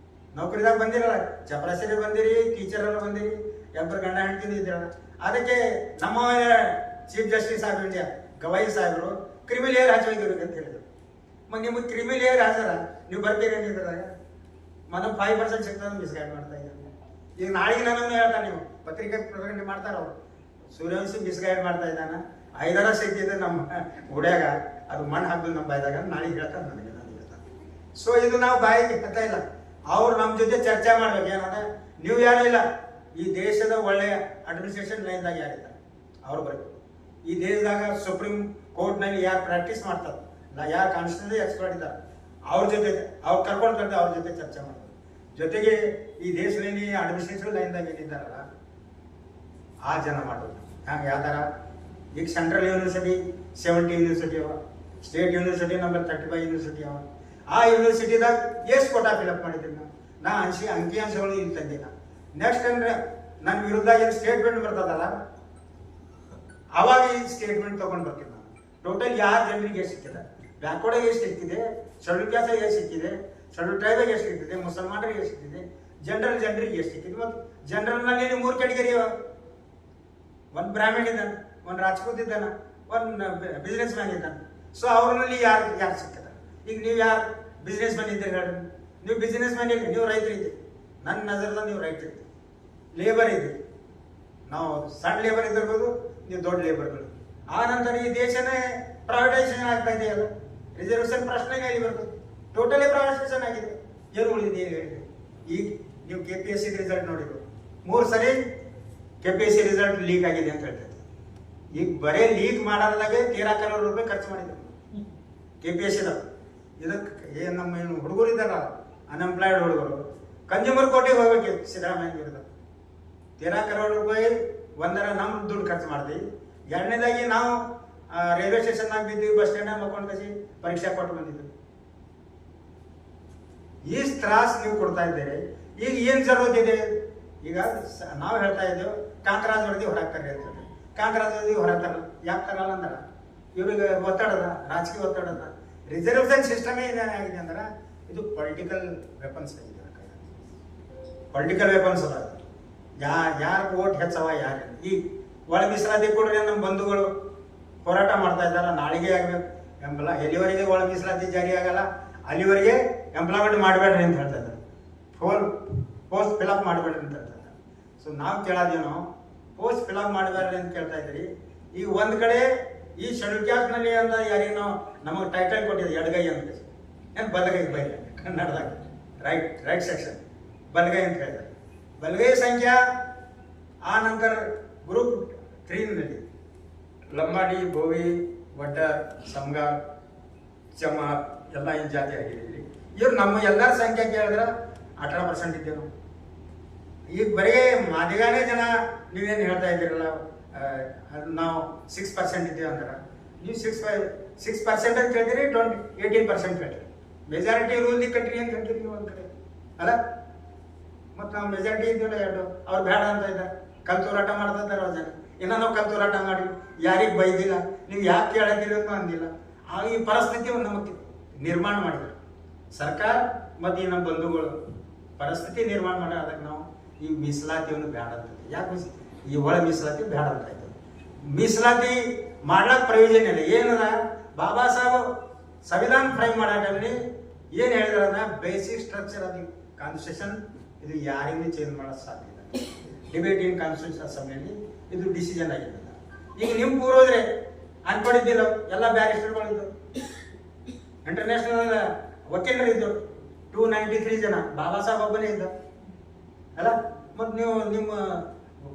ನೌಕರಿದಾಗ ಬಂದಿರಲ್ಲ, ಚಪರಸರಿ ಬಂದಿರಿ, ಟೀಚರ್ ಎಲ್ಲ ಬಂದಿರಿ, ಎಬ್ಬರು ಗಂಡ ಹೆಂಡತಿ ಇದ್ದೀರಲ್ಲ. ಅದಕ್ಕೆ ನಮ್ಮ chief justice of India Gavai ಸಾಹೇಬರು ಕ್ರಿಮಿಲೇಯರ್ ಹಚ್ಚಬೇಕು ಅಂತ ಹೇಳಿದ್ರು. ನಿಮಗೆ ಕ್ರಿಮಿಲೇಯರ್ ಹಾಜರ ನೀವು ಬರ್ತೀರಿ ಅಂದಿದ್ರಾಗ ಮನಗೆ 5% ಸಿಗ್ತದೆ ಮಿಸ್ಗೈಡ್ ಮಾಡ್ತಾ ಇದ್ದಾರೆ. ಈಗ ನಾಳೆಗೆ ನಾನು ಹೇಳ್ತಾನೆ, ನೀವು ಪತ್ರಿಕೆ ಪ್ರಕಟಣೆ ಮಾಡ್ತಾರ ಅವರು, ಸೂರ್ಯವಂಶಿ ಮಿಸ್ಗೈಡ್ ಮಾಡ್ತಾ ಇದ್ದಾನ, 5 ಸಿಕ್ಕಿದೆ ನಮ್ಮ ಉಡ್ಯಾಗ, ಅದು ಮಣ್ಣು ಹಾಕಿದ್ರು ನಮ್ಮ ಬಾಯಿದಾಗ, ನಾಳೆಗೆ ಹೇಳ್ತಾನೆ ನನಗೆ, ನಾನು ಹೇಳ್ತಾನೆ. ಸೊ ಇದು ನಾವು ಬಾಯಿಗೆ ಹೇಳ್ತಾ ಇಲ್ಲ, ಅವ್ರು ನಮ್ಮ ಜೊತೆ ಚರ್ಚೆ ಮಾಡ್ಬೇಕು. ಏನಂದ್ರೆ ನೀವು ಯಾರು ಇಲ್ಲ, ಈ ದೇಶದ ಒಳ್ಳೆಯ ಅಡ್ಮಿನಿಸ್ಟ್ರೇಷನ್ ಲೈನ್ದಾಗ ಯಾರಿದ್ದಾರೆ ಅವ್ರು ಬರಬೇಕು. ಈ ದೇಶದಾಗ ಸುಪ್ರೀಂ ಕೋರ್ಟ್ನಲ್ಲಿ ಯಾರು ಪ್ರಾಕ್ಟೀಸ್ ಮಾಡ್ತಾರೆ, ಯಾರು ಕಾನ್ಸ್ಟಿಟ್ಯೂಷನ್ ಎಕ್ಸ್ಪರ್ಟ್ ಇದ್ದಾರೆ, ಅವ್ರ ಜೊತೆ ಅವ್ರು ಕರ್ಕೊಂಡು ಬಂದು ಅವ್ರ ಜೊತೆ ಚರ್ಚೆ ಮಾಡ್ತಾರೆ. ಜೊತೆಗೆ ಈ ದೇಶದಲ್ಲಿ ಅಡ್ಮಿನಿಸ್ಟ್ರೇಷನ್ ಲೈನ್ದಾಗ ಏನಿದ್ದಾರಲ್ಲ ಆ ಜನ ಮಾಡೋದು. ಹಂಗೆ ಯಾವ ಥರ ಈಗ ಸೆಂಟ್ರಲ್ ಯೂನಿವರ್ಸಿಟಿ 70 ಯೂನಿವರ್ಸಿಟಿ ಅವ, ಸ್ಟೇಟ್ ಯೂನಿವರ್ಸಿಟಿ ನಂಬರ್ 35 ಯೂನಿವರ್ಸಿಟಿ ಅವ. ಆ ಯೂನಿವರ್ಸಿಟಿದಾಗ ಎಷ್ಟು ಕೋಟಾ ಫಿಲಪ್ ಮಾಡಿದ್ದೀನಿ ನಾ ಅಂಕಿಅಂಶಗಳು ಇಲ್ಲಿ ತಂದಿಲ್ಲ. ನೆಕ್ಸ್ಟ್ ಅಂದ್ರೆ ನನ್ನ ವಿರುದ್ಧ ಏನು ಸ್ಟೇಟ್ಮೆಂಟ್ ಬರ್ತದಲ್ಲ, ಅವಾಗ ಈ ಸ್ಟೇಟ್ಮೆಂಟ್ ತೊಗೊಂಡು ಬರ್ತೀನಿ ನಾನು. ಟೋಟಲ್ ಯಾರು ಜನರಿಗೆ ಎಷ್ಟು ಸಿಕ್ಕಿದೆ, ಬ್ಯಾಕ್ವರ್ಡಿಗೆ ಎಷ್ಟು ಸಿಕ್ಕಿದೆ, ಶೆಡ್ಯೂಲ್ ಕ್ಯಾಸ್ಟಿಗೆ ಎಷ್ಟು ಸಿಕ್ಕಿದೆ, ಶೆಡ್ಯೂಲ್ ಟ್ರೈಬಿಗೆ ಎಷ್ಟು ಸಿಕ್ಕಿದೆ, ಮುಸಲ್ಮಾನರಿಗೆ ಎಷ್ಟು ಸಿಕ್ಕಿದೆ, ಜನರಿಗೆ ಎಷ್ಟು ಸಿಕ್ಕಿದೆ. ಮತ್ತು ಜನರಲ್ನಲ್ಲಿ 3 ಕ್ಯಾಟಗರಿ ಅವ. ಒಂದು ಬ್ರಾಹ್ಮಣ ಇದ್ದಾನೆ, ಒಂದು ರಾಜಪೂತ್ ಇದ್ದಾನೆ, ಒಂದು ಬಿಸ್ನೆಸ್ ಮ್ಯಾನ್ ಇದ್ದಾನೆ. ಸೊ ಅವ್ರಲ್ಲಿ ಯಾರು ಸಿಕ್ಕಿದೆ. ಈಗ ನೀವು ಯಾರು ಬಿಸ್ನೆಸ್ ಮ್ಯಾನ್ ಇದ್ದೀರಿ ಹೇಳ್ರಿ, ನೀವು ಬಿಸ್ನೆಸ್ ಮ್ಯಾನ್ ಇದ್ದೀರಿ, ನೀವು ರೈತರು ಇದ್ದೀರಿ, ನನ್ನ ನಜರ್ದಾಗ ನೀವು ರೈತರು ಇದ್ದೀರಿ, ಲೇಬರ್ ಇದ್ದೀರಿ. ನಾವು ಸಣ್ಣ ಲೇಬರ್ ಇದ್ದಿರ್ಬೋದು, ನೀವು ದೊಡ್ಡ ಲೇಬರ್ಗಳು. ಆ ನಂತರ ಈ ದೇಶನೇ ಪ್ರೈವೇಟೈಸೇಷನ್ ಆಗ್ತಾ ಇದೆಯಲ್ಲ, ರಿಸರ್ವೇಷನ್ ಪ್ರಶ್ನೆಗೆ ಇಲ್ಲಿ ಬರ್ತದೆ, ಟೋಟಲಿ ಪ್ರೈವೇಟೈಸೇಷನ್ ಆಗಿದೆ. ಏನು ಉಳಿದಿದೆ ಹೇಳಿ. ಈಗ ನೀವು KPSC ರಿಸಲ್ಟ್ ನೋಡಿದ್ರು, 3 ಸರಿ KPSC ರಿಸಲ್ಟ್ ಲೀಕ್ ಆಗಿದೆ ಅಂತ ಹೇಳ್ತಾರೆ. ಈಗ ಬರೀ ಲೀಕ್ ಮಾಡೋದಾಗೆ 13 ಕರೋड़ ರೂಪಾಯಿ ಖರ್ಚು ಮಾಡಿದ್ರು KPSCದಾಗ. ಇದಕ್ಕೆ ಏನು ನಮ್ಮ ಏನು ಹುಡುಗರು ಇದ್ದಾರ, ಅನ್ಎಂಪ್ಲಾಯ್ಡ್ ಹುಡುಗರು, ಕನ್ಸ್ಯೂಮರ್ ಕೋರ್ಟಿಗೆ ಹೋಗ್ಬೇಕು ಸಿದ್ದರಾಮಯ್ಯ ವಿರುದ್ಧ. 13 ಕರೋड़ ರೂಪಾಯಿ ಒಂದರ ನಮ್ಮ ದುಡ್ಡು ಖರ್ಚು ಮಾಡ್ತೀವಿ. ಎರಡನೇದಾಗಿ ನಾವು ರೈಲ್ವೆ ಸ್ಟೇಷನ್ನಾಗ ಬಿದ್ದೀವಿ, ಬಸ್ ಸ್ಟ್ಯಾಂಡ್ ಮಕ್ಕೊಂಡು ಕಸಿ ಪರೀಕ್ಷೆ ಕೊಟ್ಟು ಬಂದಿದ್ದು. ಈ ತ್ರಾಸ್ ನೀವು ಕೊಡ್ತಾ ಇದ್ದೀರಿ. ಈಗ ಏನು ಜरूरत ಇದೆ? ಈಗ ನಾವು ಹೇಳ್ತಾ ಇದ್ದೇವೆ ಕಾಂತರಾಜ್ ವರದಿ ಹೊರಗ್ತಾರೆ ಅಂತ ಹೇಳಿ. ಕಾಂತರಾಜ್ ವರದಿ ಹೊರಗ್ತಾರಲ್ಲ, ಯಾಕೆ ತರಲ್ಲ ಅಂದ್ರೆ ಇವ್ರಿಗೆ ಒತ್ತಡದ, ರಾಜಕೀಯ ಒತ್ತಡದ. ರಿಸರ್ವೇಷನ್ ಸಿಸ್ಟಮೇ ಏನಾಗಿದೆ ಅಂದ್ರೆ ಇದು ಪೊಲಿಟಿಕಲ್ ವೆಪನ್ಸ್ ಆಗಿದೆ. ಪೊಲಿಟಿಕಲ್ ವೆಪನ್ಸ್ ಅದ. ಯಾರು ಓಟ್ ಹೆಚ್ಚವ ಯಾರು. ಈಗ ಒಳ ಮೀಸಲಾತಿ ಕೊಡ್ರಿ ನಮ್ಮ ಬಂಧುಗಳು ಹೋರಾಟ ಮಾಡ್ತಾ ಇದ್ದಾರ, ನಾಳೆಗೆ ಆಗ್ಬೇಕು ಎಂಬಲ್ಲ. ಎಲ್ಲಿವರೆಗೆ ಒಳ ಮೀಸಲಾತಿ ಜಾರಿ ಆಗಲ್ಲ ಅಲ್ಲಿವರೆಗೆ ಎಂಪ್ಲಾಯ್ಮೆಂಟ್ ಮಾಡಬೇಡ್ರಿ ಅಂತ ಹೇಳ್ತಾ ಇದ್ದಾರೆ. ಪೋಸ್ಟ್ ಫಿಲಪ್ ಮಾಡಬೇಡ್ರಿ ಅಂತ ಹೇಳ್ತಾ ಇದ್ದಾರೆ. ಸೊ ನಾವು ಕೇಳೋದೇನೋ ಪೋಸ್ಟ್ ಫಿಲಪ್ ಮಾಡಬೇಡ್ರಿ ಅಂತ ಕೇಳ್ತಾ ಇದ್ದೀರಿ. ಈಗ ಒಂದು ಕಡೆ ಈ ಶೆಡ್ಯೂಲ್ ಕ್ಯಾಸ್ಟ್ನಲ್ಲಿ ಅಂತ ಯಾರಿಗೆ ನಾವು ನಮಗೆ ಟೈಟಲ್ ಕೊಟ್ಟಿದ್ದೆ ಎಡಗೈ ಅಂತ, ಏನು ಬಲಗೈ ಬೈ ಕನ್ನಡದಾಗ ರೈಟ್ ಸೆಕ್ಷನ್ ಬಲಗೈ ಅಂತ ಹೇಳಿದ್ದಾರೆ. ಬಲಗೈ ಸಂಖ್ಯಾ ಆ ನಂತರ ಗ್ರೂಪ್ 3ನಲ್ಲಿ ಲಂಬಾಡಿ, ಬೋವಿ, ವಡ್ಡರ್, ಸಮಗಾರ್, ಚಮಾರ್ ಎಲ್ಲ ಏನು ಜಾತಿ ಆಗಿದ್ದೀವಿ. ಇವ್ರು ನಮ್ಮ ಎಲ್ಲರ ಸಂಖ್ಯೆ ಕೇಳಿದ್ರೆ 18% ಇದ್ದೇವೆ ನಾವು. ಈಗ ಬರೀ ಮಾದಿಗಾನೇ ಜನ ನೀವೇನು ಹೇಳ್ತಾ ಇದ್ದೀರಲ್ಲ, ನಾವು 6% ಇದ್ದೀವಿ ಅಂದ್ರೆ ನೀವು 6% ಅಂತ ಹೇಳ್ತೀರಿ, 18% ಹೇಳ್ತೀರಿ. ಮೆಜಾರಿಟಿ ರೂಲ್ ದಿ ಕಂಟ್ರಿ ಅಂತ ಹೇಳ್ತೀರಿ ನೀವು ಒಂದು ಕಡೆ ಅಲ್ಲ. ಮತ್ತು ನಾವು ಮೆಜಾರಿಟಿ ಇದ್ದೀವಲ್ಲ ಎರಡು, ಅವ್ರು ಬೇಡ ಅಂತ ಇದ್ದಾರೆ, ಕಲ್ತೂರಾಟ ಮಾಡ್ತಾ ಇದ್ದಾರೆ ಅವ್ರ ಜನ. ಇನ್ನೂ ನಾವು ಕಲ್ತೂರಾಟ ಮಾಡಿ ಯಾರಿಗೆ ಬೈದಿಲ್ಲ, ನೀವು ಯಾಕೆ ಕೇಳತ್ತೀರಿ ಅಂತ ಅಂದಿಲ್ಲ. ಈ ಪರಿಸ್ಥಿತಿ ನಮಗೆ ನಿರ್ಮಾಣ ಮಾಡಿದ್ರು ಸರ್ಕಾರ ಮತ್ತು ಈ ನಮ್ಮ ಬಂಧುಗಳು ಪರಿಸ್ಥಿತಿ ನಿರ್ಮಾಣ ಮಾಡಿ. ಅದಕ್ಕೆ ನಾವು ಈ ಮೀಸಲಾತಿಯನ್ನು ಬೇಡ ಅಂತ, ಯಾಕೆ ಈ ಒಳ ಮೀಸಲಾತಿ ಬೇಡ ಅಂತ ಆಯ್ತು. ಮೀಸಲಾತಿ ಮಾಡ್ಲಕ್ಕೆ ಪ್ರಯೋಜನ ಇಲ್ಲ. ಏನದ ಬಾಬಾ ಸಾಹೇಬ್ ಸಂವಿಧಾನ ಫ್ರೇಮ್ ಮಾಡೋ ಟೈಮ್ಲಿ ಏನು ಹೇಳಿದ್ರನ್ನ, basic structure of the constitution ಇದು ಯಾರಿಗೂ ಚೇಂಜ್ ಮಾಡೋದು ಸಾಧ್ಯ ಇಲ್ಲ. ಡಿಬೇಟ್ ಇನ್ ಕಾನ್ಸ್ಟಿಟ್ಯೂಷನ್ ಅಸೆಂಬ್ಲಿಯಲ್ಲಿ ಇದು ಡಿಸಿಷನ್ ಆಗಿಲ್ಲ. ಈಗ ನಿಮ್ಮ ಪೂರ್ವದ್ರೆ ಅನ್ಪಡಿದ್ದಿಲ್ಲ, ಎಲ್ಲ ಬ್ಯಾರಿಸ್ಟರ್ಗಳಿದ್ದು, ಇಂಟರ್ನ್ಯಾಷನಲ್ ವಕೀಲರು ಇದ್ದರು, 293 ಜನ, ಬಾಬಾ ಸಾಹೇಬ್ ಒಬ್ಬನೇ ಇದ್ದ ಅಲ್ಲ. ಮತ್ತು ನೀವು ನಿಮ್ಮ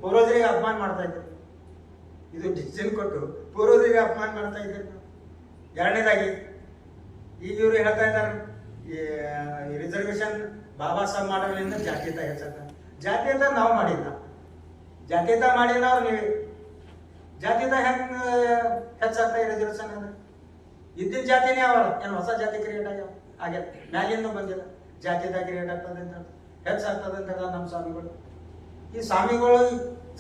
ಪೂರ್ವಜರಿಗೆ ಅಪಮಾನ ಮಾಡ್ತಾ ಇದ್ದೀರಿ, ಇದು ಡಿಸಿಷನ್ ಕೊಟ್ಟು ಪೂರ್ವಜರಿಗೆ ಅಪಮಾನ ಮಾಡ್ತಾ ಇದ್ದೀರಿ. ಎರಡನೇದಾಗಿ ಈಗ ಇವರು ಹೇಳ್ತಾ ಇದ್ದಾರೆ, ಈ ರಿಸರ್ವೇಶನ್ ಬಾಬಾ ಸಾಹೇಬ್ ಮಾಡೋದ್ರಿಂದ ಜಾತೀಯತೆ ಹೆಚ್ಚುತ್ತೆ. ಜಾತೀಯತೆ ನಾವು ಮಾಡಿಲ್ಲ, ಜಾತೀಯತೆ ಮಾಡಿನವ್ರು ನೀವೇ. ಜಾತೀಯತೆ ಹೆಂಗೆ ಹೆಚ್ಚಾಗ್ತಾ ರಿಸರ್ವೇಶನ್ ಅಂದ್ರೆ ಇದ್ದಿದ್ದ ಜಾತಿನೇ ಅವಲ್ಲ, ಏನು ಹೊಸ ಜಾತಿ ಕ್ರಿಯೇಟ್ ಆಗ್ಯಾವ ಹಾಗೆ ಮ್ಯಾಲಿಂದ ಬಂದಿಲ್ಲ. ಜಾತೀಯತೆ ಕ್ರಿಯೇಟ್ ಆಗ್ತದೆ ಅಂತ ಹೆಚ್ಚಾಗ್ತದೆ ಅಂತ ಹೇಳ ನಮ್ಮ ಸ್ವಾಮಿಗಳು. ಈ ಸ್ವಾಮಿಗಳು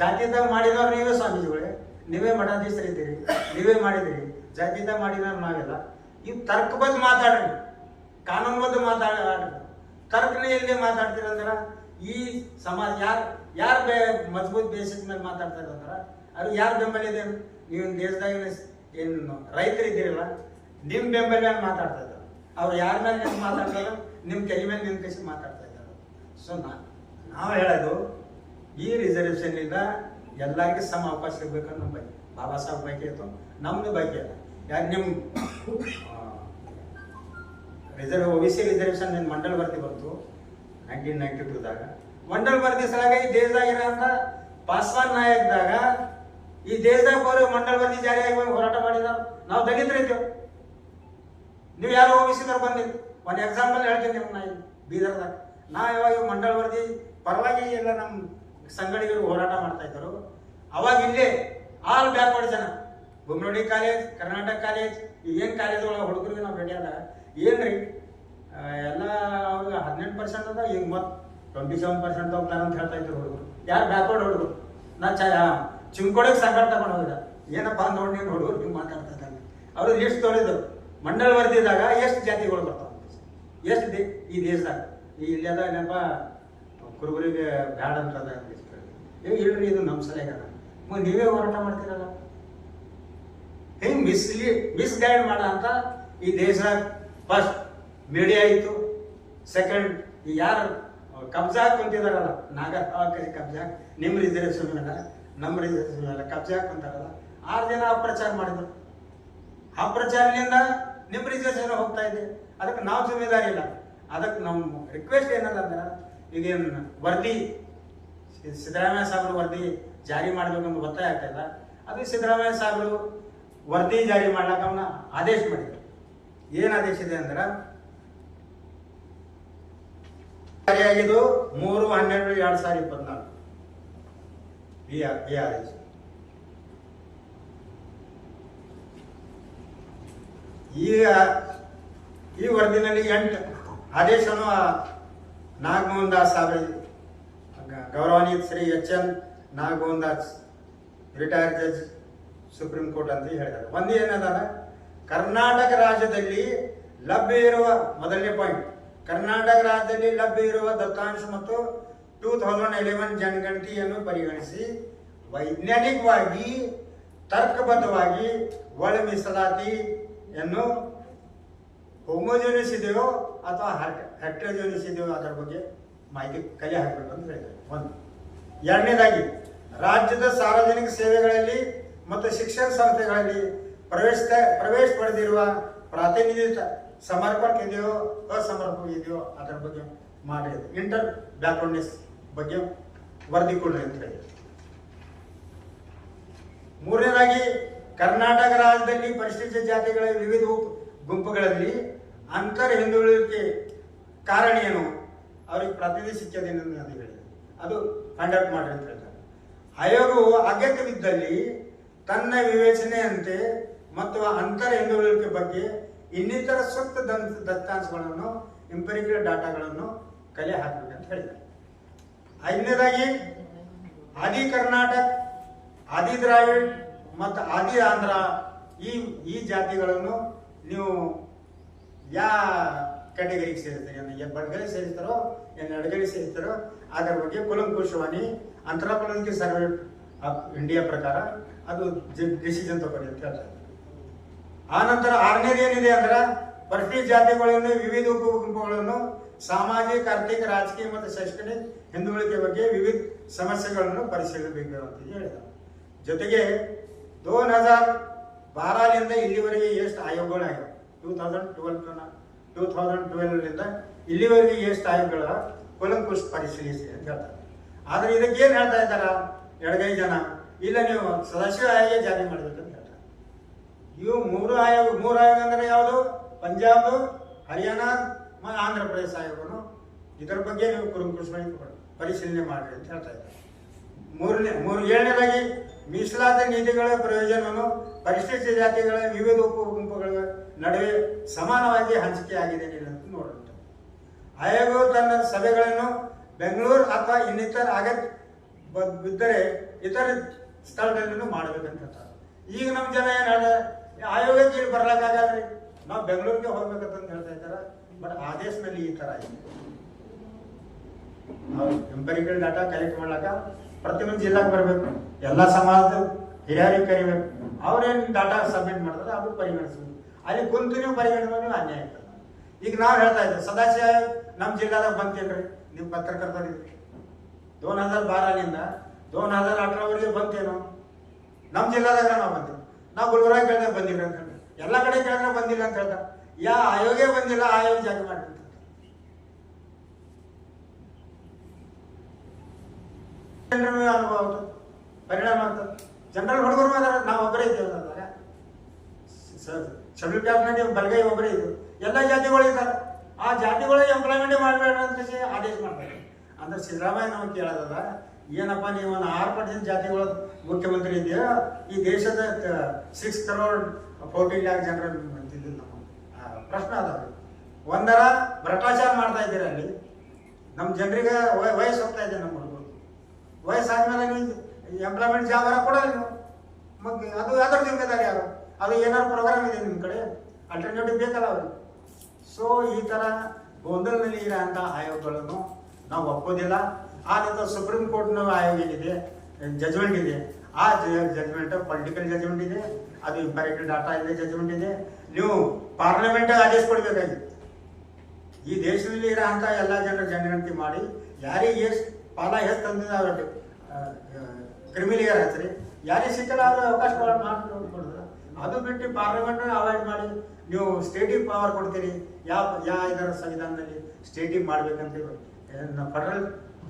ಜಾತೀಯತೆ ಮಾಡಿದವ್ರು ನೀವೇ ಸ್ವಾಮೀಜಿಗಳೇ, ನೀವೇ ಮಠಾಧೀಶರಿದ್ದೀರಿ, ನೀವೇ ಮಾಡಿದಿರಿ. ಜಾತೀಯತೆ ಮಾಡಿದವ್ರು ನಾವೆಲ್ಲ. ಇವು ತರ್ಕಬದ್ಧ ಮಾತಾಡ್ರಿ, ಕಾನೂನುಬದ್ಧ ಮಾತಾಡ್ರಿ. ತರ್ಕನೇ ಇಲ್ಲದೆ ಮಾತಾಡ್ತೀರಂದ್ರೆ ಈ ಸಮಾಜ ಯಾರು ಮಜಬೂತ್ ಬೇಸಿಸ್ ಮೇಲೆ ಮಾತಾಡ್ತಾರೆ ಅಂದ್ರೆ ಅದು ಯಾರು ಬೆಂಬಲ ಇದೆ? ನೀವು ದೇಶದಾಗ ಏನು ರೈತರಿದ್ದೀರಲ್ಲ, ನಿಮ್ಮ ಬೆಂಬಲ ಮೇಲೆ ಮಾತಾಡ್ತಾ ಇದ್ದಾರೆ. ಅವ್ರು ಯಾರ ಮೇಲೆ ನಿಂತು ಮಾತಾಡ್ತಾರೋ ನಿಮ್ಮ ತಲೆ ಮೇಲೆ ನಿಂತ್ಕಸಿ ಮಾತಾಡ್ತಾ ಇದ್ದಾರೆ. ಸೊ ನಾವು ಹೇಳೋದು, ಈ ರಿಸರ್ವೇಷನ್ನಿಂದ ಎಲ್ಲರಿಗೂ ಸಮ ಅವಕಾಶ ಸಿಗ್ಬೇಕಂತ ನಮ್ಮ ಬಗ್ಗೆ, ಬಾಬಾ ಸಾಹೇಬ್ ಬಗ್ಗೆ ಇತ್ತು, ನಮ್ಮದು ಬಗ್ಗೆ ಅಲ್ಲ. ಯಾಕೆ ನಿಮ್ಮ OBC ರಿಸರ್ವೇಷನ್ ಮಂಡಲ್ ವರದಿ ಬಂತು 1992ದಾಗ. ಮಂಡಲ್ ವರದಿ ಸಲಾಗ ಈ ದೇಶದಾಗಿರೋಂಥ ಪಾಸ್ವಾನ್ ನಾಯಕ್ದಾಗ ಈ ದೇಶದಾಗ ಬರೋ ಮಂಡಲ್ ವರದಿ ಜಾರಿಯಾಗಿ ಹೋರಾಟ ಮಾಡಿದ ನಾವು ದಲಿತರಿದ್ದೇವೆ. ನೀವು ಯಾರು OBCದವ್ರು ಬಂದಿಲ್ಲ. ಒಂದು ಎಕ್ಸಾಂಪಲ್ ಹೇಳ್ತೀನಿ ನಿಮ್ಗೆ. ನಾ ಇಲ್ಲಿ ಬೀದರ್ದಾಗ ನಾವು ಯಾವಾಗ ಮಂಡಲ್ ವರದಿ ಪರವಾಗಿ ಎಲ್ಲ ನಮ್ಮ ಸಂಘಟನೆಗಳು ಹೋರಾಟ ಮಾಡ್ತಾ ಇದ್ದರು, ಅವಾಗ ಇಲ್ಲೇ ಆಲ್ ಬ್ಯಾಕ್ವರ್ಡ್ ಜನ, ಬೊಮ್ಮನಹಳ್ಳಿ ಕಾಲೇಜ್, ಕರ್ನಾಟಕ ಕಾಲೇಜ್, ಏನು ಕಾಲೇಜ್ ಒಳಗೆ ಹುಡುಗರಿಗೆ ನಾವು ಭೇಟಿಯಾದಾಗ ಏನ್ರಿ ಎಲ್ಲ ಅವ್ರಿಗೆ 18% ಅದ, ಈಗ ಮತ್ತೆ 27% ಹೋಗ್ತಾರೆ ಅಂತ ಹೇಳ್ತಾ ಇದ್ರು ಹುಡುಗರು. ಯಾರು ಬ್ಯಾಕ್ವರ್ಡ್ ಹುಡುಗರು? ನಾ ಚಿಮ್ಕೋಡಿಗೆ ಸಂಘಟ ತಗೊಂಡು ಹೋಗಿದ್ದ, ಏನಪ್ಪ ನೋಡಿ ನೀನು ಹುಡುಗರು ನೀವು ಮಾತಾಡ್ತಾ ಇದ್ದಂಗೆ. ಅವರು ಲಿಸ್ಟ್ ತೊಳಿದ್ರು, ಮಂಡಲ್ ವರದಿದಾಗ ಎಷ್ಟು ಜಾತಿಗಳು ಬರ್ತಾವ, ಎಷ್ಟು ಈ ದೇಶದಾಗ. ಈ ಇಲ್ಲದ ನೆನಪ ಕುರುಬರಿಗೆ ಬ್ಯಾಡ ಅಂತದ ಇಲ್ರಿ, ಇದು ನಮ್ಮ ಸಲಹೆಗಾರ. ನೀವೇ ಹೋರಾಟ ಮಾಡ್ತೀರಲ್ಲ, ಹಿಂಗೆ ಮಿಸ್ಗೈಡ್ ಮಾಡ ಅಂತ ಈ ದೇಶದಾಗ ಫಸ್ಟ್ ಮೀಡಿಯಾ ಇತ್ತು. ಸೆಕೆಂಡ್, ಯಾರು ಕಬ್ಜಾ ಕುಂತಿದಾರಲ್ಲ, ಕಬ್ಜಾ, ನಿಮ್ಮ ರಿಸರ್ವೇಷನ್ ಮೇಲೆ ನಮ್ಮ ರಿಸರ್ವೇಷನ್ ಮೇಲೆ ಕಬ್ಜಾ ಕುಂತಾರಲ್ಲ, 6 ಜನ ಅಪ್ರಚಾರ ಮಾಡಿದ್ರು. ಅಪ್ರಚಾರದಿಂದ ನಿಮ್ಮ ರಿಸರ್ವೇಷನ್ ಹೋಗ್ತಾ ಇದೆ. ಅದಕ್ಕೆ ನಾವು ಜಿಮ್ಮೆದಾರಿ ಇಲ್ಲ. ಅದಕ್ಕೆ ನಮ್ಮ ರಿಕ್ವೆಸ್ಟ್ ಏನಲ್ಲ ಅಂದ್ರೆ, ಈಗೇನು ವರದಿ ಸಿದ್ದರಾಮಯ್ಯ ಸಾಹೇಬ್ರು ವರದಿ ಜಾರಿ ಮಾಡ್ಬೇಕಂತ ಒತ್ತಾಯ ಆಗ್ತಾ ಇಲ್ಲ. ಅದು ಸಿದ್ದರಾಮಯ್ಯ ಸಾಹೇಬ್ರು ವರದಿ ಜಾರಿ ಮಾಡ್ಲಾಕ ಅವನ ಆದೇಶ ಮಾಡಿದ್ರು. ಏನು ಆದೇಶ ಇದೆ ಅಂದ್ರೆ, ಜಾರಿಯಾಗಿದ್ದು 3/12/2024 ಈ ಆದೇಶ. ಈ ವರದಿನಲ್ಲಿ 8 ಆದೇಶವನ್ನು ನಾಗಮೋಹನ್ ದಾಸ್ ಸಾಹೇಬ್, ಗೌರವಾನ್ವಿತ Shri HN Nagamohan Das, retired judge, supreme court ಅಂತ ಹೇಳಿದ್ದಾರೆ. ಒಂದು ಏನದ, ಕರ್ನಾಟಕ ರಾಜ್ಯದಲ್ಲಿ ಲಭ್ಯ ಇರುವ, ಮೊದಲನೇ ಪಾಯಿಂಟ್, ಕರ್ನಾಟಕ ರಾಜ್ಯದಲ್ಲಿ ಲಭ್ಯ ಇರುವ ದತ್ತಾಂಶ ಮತ್ತು 2011 ಜನಗಣತಿಯನ್ನು ಪರಿಗಣಿಸಿ ವೈಜ್ಞಾನಿಕವಾಗಿ ತರ್ಕಬದ್ಧವಾಗಿ ಒಳ ಮೀಸಲಾತಿಯನ್ನು ಹೋಮೋಜೋನಿಸ್ ಇದೆಯೋ ಅಥವಾ ಹೆಟ್ರೋಜೋನಿಸ್ ಇದೆಯೋ ಅದರ ಬಗ್ಗೆ ಮಾಹಿತಿ ಕಲೆ ಹಾಕಬೇಕು ಅಂತ ಹೇಳಿದ್ದಾರೆ. ಒಂದು. ಎರಡನೇದಾಗಿ, ರಾಜ್ಯದ ಸಾರ್ವಜನಿಕ ಸೇವೆಗಳಲ್ಲಿ ಮತ್ತು ಶಿಕ್ಷಣ ಸಂಸ್ಥೆಗಳಲ್ಲಿ ಪ್ರವೇಶ ಪಡೆದಿರುವ ಪ್ರಾತಿನಿಧಿಕ ಸಮರ್ಪಕ ಇದೆಯೋ ಅಸಮರ್ಪಕ ಇದೆಯೋ ಅದರ ಬಗ್ಗೆ ಮಾಡಿ ಇಂಟರ್ ಬ್ಯಾಕ್ಗ್ರೌಂಡ್ನೆಸ್ ಬಗ್ಗೆ ವರದಿ ಕೊಡ್ರಿ ಅಂತ ಹೇಳಿ. ಮೂರನೇದಾಗಿ, ಕರ್ನಾಟಕ ರಾಜ್ಯದಲ್ಲಿ ಪರಿಶಿಷ್ಟ ಜಾತಿಗಳ ವಿವಿಧ ಗುಂಪುಗಳಲ್ಲಿ ಅಂತರ್ ಹಿಂದುಳಿಕೆ ಕಾರಣ ಏನು, ಅವ್ರಿಗೆ ಪ್ರಾತಿನಿಧ್ಯ ಸಿಕ್ಕದೇನು ಅಂತ ಹೇಳಿದೆ. ಅದು ಫೈಂಡ್ ಔಟ್ ಮಾಡ್ರಿ ಅಂತ ಹೇಳ್ತಾರೆ. ಆಯೋಗವು ಅಗತ್ಯವಿದ್ದಲ್ಲಿ ತನ್ನ ವಿವೇಚನೆಯಂತೆ ಮತ್ತು ಅಂತರ ಹಿಂದುಳಿಕೆ ಬಗ್ಗೆ ಇನ್ನಿತರ ಸೂಕ್ತ ದತ್ತಾಂಶಗಳನ್ನು ಇಂಪೆರಿಕಲ್ ಡಾಟಾಗಳನ್ನು ಕಲೆ ಹಾಕಬೇಕಂತ ಹೇಳಿದ್ದಾರೆ. ಐದನೇದಾಗಿ ಆದಿ ಕರ್ನಾಟಕ, ಆದಿ ದ್ರಾವಿಡ್ ಮತ್ತು ಆದಿ ಆಂಧ್ರ ಈ ಜಾತಿಗಳನ್ನು ನೀವು ಯಾವ ಕ್ಯಾಟಗರಿಗೆ ಸೇರಿಸ್ತಾರೆ, ಏನು ಬಡಗಲಿ ಸೇರಿಸ್ತಾರೋ ಏನು ಎಡಗಲಿ ಸೇರಿಸ್ತಾರೋ ಅದರ ಬಗ್ಗೆ ಕೂಲಂಕುಷವಾಗಿ ಆಂಥ್ರೋಪಾಲಜಿಕಲ್ ಸರ್ವೆ ಆಫ್ ಇಂಡಿಯಾ ಪ್ರಕಾರ ಅದು ಡಿಸಿಷನ್ ತಗೊಳ್ಳಿ ಅಂತ ಹೇಳ್ತಾರೆ. ಆ ನಂತರ ಆರನೇದು ಏನಿದೆ ಅಂದ್ರೆ ಪರಿಶಿಷ್ಟ ಜಾತಿಗಳನ್ನು ವಿವಿಧ ಉಪಗುಂಪುಗಳನ್ನು ಸಾಮಾಜಿಕ, ಆರ್ಥಿಕ, ರಾಜಕೀಯ ಮತ್ತು ಶೈಕ್ಷಣಿಕ ಹಿಂದುಳಿಕೆ ಬಗ್ಗೆ ವಿವಿಧ ಸಮಸ್ಯೆಗಳನ್ನು ಪರಿಶೀಲಿಸಬೇಕು ಅಂತ ಹೇಳಿದ್ದಾರೆ. ಜೊತೆಗೆ 2012ರಿಂದ ಇಲ್ಲಿವರೆಗೆ ಎಷ್ಟು ಆಯೋಗಗಳಾಗಿವೆ, 2012ರಿಂದ ಇಲ್ಲಿವರೆಗೆ ಎಷ್ಟು ಆಯೋಗಗಳ ಕೂಲಂಕುಷ ಪರಿಶೀಲಿಸಿ ಅಂತ ಹೇಳ್ತಾರೆ. ಆದ್ರೆ ಇದಕ್ಕೆ ಏನ್ ಹೇಳ್ತಾ ಇದ್ದಾರ ಎಡಗೈ ಜನ, ಇಲ್ಲ ನೀವು ಸದಸ್ಯ ಆಯೋಗ ಜಾರಿ ಮಾಡ್ಬೇಕಂತ ಹೇಳ್ತಾರೆ. ಇವು ಮೂರು ಆಯೋಗ ಅಂದ್ರೆ ಯಾವುದು? ಪಂಜಾಬ್, ಹರಿಯಾಣ ಮತ್ತು ಆಂಧ್ರ ಪ್ರದೇಶ ಆಯೋಗನು ಇದರ ಬಗ್ಗೆ ನೀವು ಕೂಲಂಕುಷವಾಗಿ ಪರಿಶೀಲನೆ ಮಾಡ್ರಿ ಅಂತ ಹೇಳ್ತಾ ಇದ್ದಾರೆ. ಏಳನೇದಾಗಿ ಮೀಸಲಾತಿ ನೀತಿಗಳ ಪ್ರಯೋಜನವನ್ನು ಪರಿಶಿಷ್ಟ ಜಾತಿಗಳ ವಿವಿಧ ಉಪಗುಂಪುಗಳ ನಡುವೆ ಸಮಾನವಾಗಿ ಹಂಚಿಕೆ ಆಗಿದೆ ಅಂತ ನೋಡುತ್ತೆ. ಆಯೋಗವು ತನ್ನ ಸಭೆಗಳನ್ನು ಬೆಂಗಳೂರು ಅಥವಾ ಇನ್ನಿತರ ಬಿದ್ದರೆ ಇತರ ಸ್ಥಳದಲ್ಲೂ ಮಾಡಬೇಕಂತ ಹೇಳ್ತಾರೆ. ಈಗ ನಮ್ಮ ಜನ ಏನ್ ಹೇಳ್ತಾರೆ, ಆಯೋಗಕ್ಕೆ ಇಲ್ಲಿ ಬರ್ಲಕ್ಕಾಗಲ್ರಿ, ನಾವು ಬೆಂಗಳೂರಿಗೆ ಹೋಗ್ಬೇಕಂತ ಹೇಳ್ತಾ ಇದ್ದಾರೆ. ಬಟ್ ಆದೇಶದಲ್ಲಿ ಈ ತರ ಇದೆ. ನಾವು ಎಂಪರಿಕಲ್ ಡಾಟಾ ಕಲೆಕ್ಟ್ ಮಾಡ್ಲಾಕ ಪ್ರತಿಯೊಂದು ಜಿಲ್ಲಾಗೆ ಬರಬೇಕು, ಎಲ್ಲ ಸಮಾಜದ ಹಿರಿಯರಿಗೆ ಕರಿಬೇಕು, ಅವ್ರೇನು ಡಾಟಾ ಸಬ್ಮಿಟ್ ಮಾಡ್ತಾರೆ ಅದು ಪರಿಗಣಿಸ್ಬೇಕು. ಅಲ್ಲಿ ಕುಂತು ನೀವು ಪರಿಗಣಿಸಿದ್ರೆ ನೀವು ಅನ್ಯಾಯ ಆಗ್ತದೆ. ಈಗ ನಾವು ಹೇಳ್ತಾ ಇದ್ದೇವೆ ಸದಾಶಿವ ನಮ್ಮ ಜಿಲ್ಲಾದಾಗ ಬಂತೇನ್ರಿ, ನೀವು ಪತ್ರಕರ್ತರಿದ್ರಿ 2012ರಿಂದ 2018ವರೆಗೆ ಬಂತೇನು? ನಮ್ಮ ಜಿಲ್ಲಾದಾಗ ನಾವು ಬಂದಿವಿ, ನಾವು ಗುಲ್ಬರ್ಗ ಕೇಳಿದ್ರೆ ಬಂದಿಲ್ಲ ಅಂತ ಹೇಳಿ, ಎಲ್ಲ ಕಡೆ ಕೇಳಿದ್ರೆ ಬಂದಿಲ್ಲ ಅಂತ ಹೇಳ್ತಾರೆ. ಯಾವ ಆಯೋಗೇ ಬಂದಿಲ್ಲ, ಆಯೋಗ ಜಾರಿ ಮಾಡಿ ಅನುಭವ ಪರಿಣಾಮ ಆಗ್ತದೆ. ಜನರಲ್ ಹುಡುಗರು ನಾವು ಒಬ್ಬರೇ ಇದ್ದೇವೆ, ಶೆಡ್ಯೂಲ್ ಕ್ಯಾಬಿನೆಟ್ ಬಲಗೈ ಒಬ್ಬರೇ ಇದ್ದು ಎಲ್ಲ ಜಾತಿಗಳು ಇದ್ದಾರೆ. ಆ ಜಾತಿಗಳಿಗೆ ಎಂಪ್ಲಾಯ್ಮೆಂಟ್ ಮಾಡಬೇಡ ಅಂತ ಆದೇಶ ಮಾಡ್ತಾರೆ. ಅಂದ್ರೆ ಸಿದ್ದರಾಮಯ್ಯ ನಮಗೆ ಕೇಳೋದಲ್ಲ, ಏನಪ್ಪ ನೀವು ಒಂದು 6% ಜಾತಿಗಳ ಮುಖ್ಯಮಂತ್ರಿ ಇದೆಯಾ, ಈ ದೇಶದ 6 crore 14 lakh ಜನರ ಅಂತಿದ್ದು ನಮ್ಮ ಪ್ರಶ್ನೆ ಅದಾವೆ. ಒಂದರ ಭ್ರಷ್ಟಾಚಾರ ಮಾಡ್ತಾ ಇದ್ದೀರ, ಅಲ್ಲಿ ನಮ್ಮ ಜನರಿಗೆ ವಯಸ್ಸು ಹೋಗ್ತಾ ಇದೆ, ನಮ್ಮ ಹುಡುಗರು ವಯಸ್ಸಾದ್ಮೇಲೆ ನೀವು ಎಂಪ್ಲಾಯ್ಮೆಂಟ್ ಜಾಬ್ ಕೊಡಲ್ಲ ನೀವು, ಮತ್ತೆ ಅದು ಯಾವ್ದಾರು ಜಿಮ್ಮೆದಾರಿ ಯಾರು? ಅದು ಏನಾದ್ರು ಪ್ರೋಗ್ರಾಮ್ ಇದೆ ನಿಮ್ಮ ಕಡೆ, ಅಲ್ಟರ್ನೇಟಿವ್ ಬೇಕಲ್ಲ ಅವ್ರಿಗೆ. ಸೊ ಈ ತರ ಗೊಂದಲದಲ್ಲಿ ಇರೋಂಥ ಆಯೋಗಗಳನ್ನು ನಾವು ಒಪ್ಪೋದಿಲ್ಲ. ಆ ನಂತರ ಸುಪ್ರೀಂ ಕೋರ್ಟ್ನ ಆಯೋಗ ಏನಿದೆ, ಜಜ್ಮೆಂಟ್ ಇದೆ, ಆ ಜಜ್ಮೆಂಟ್ ಪೊಲಿಟಿಕಲ್ ಜಜ್ಮೆಂಟ್ ಇದೆ, ಅದು ಇಂಪೆರಿಕಲ್ ಡಾಟಾ ಇದೆ ಜಜ್ಮೆಂಟ್ ಇದೆ. ನೀವು ಪಾರ್ಲಿಮೆಂಟ್ ಆದೇಶ ಕೊಡಬೇಕಾಗಿತ್ತು. ಈ ದೇಶದಲ್ಲಿ ಇರೋಂಥ ಎಲ್ಲ ಜನರ ಜನಗಣತಿ ಮಾಡಿ ಯಾರಿಗೆ ಎಷ್ಟು ಪಾಲ ಎಷ್ಟು ತಂದಿದ್ದಾರೆ ಕ್ರಿಮಿನಲ್ ಹಚ್ಚಿರಿ, ಯಾರಿಗೆ ಸಿಕ್ಕಲ್ಲ ಅವ್ರ ಅವಕಾಶ ಮಾಡಿಕೊಡಿದ್ರೆ ಅದು ಬಿಟ್ಟು ಪಾರ್ಲಿಮೆಂಟ್ ಅವಾಯ್ಡ್ ಮಾಡಿ ನೀವು ಸ್ಟೇಟಿಗೆ ಪವರ್ ಕೊಡ್ತೀರಿ. ಯಾವ ಇದರ ಸಂವಿಧಾನದಲ್ಲಿ ಸ್ಟೇಟಿಗೆ ಮಾಡ್ಬೇಕಂತ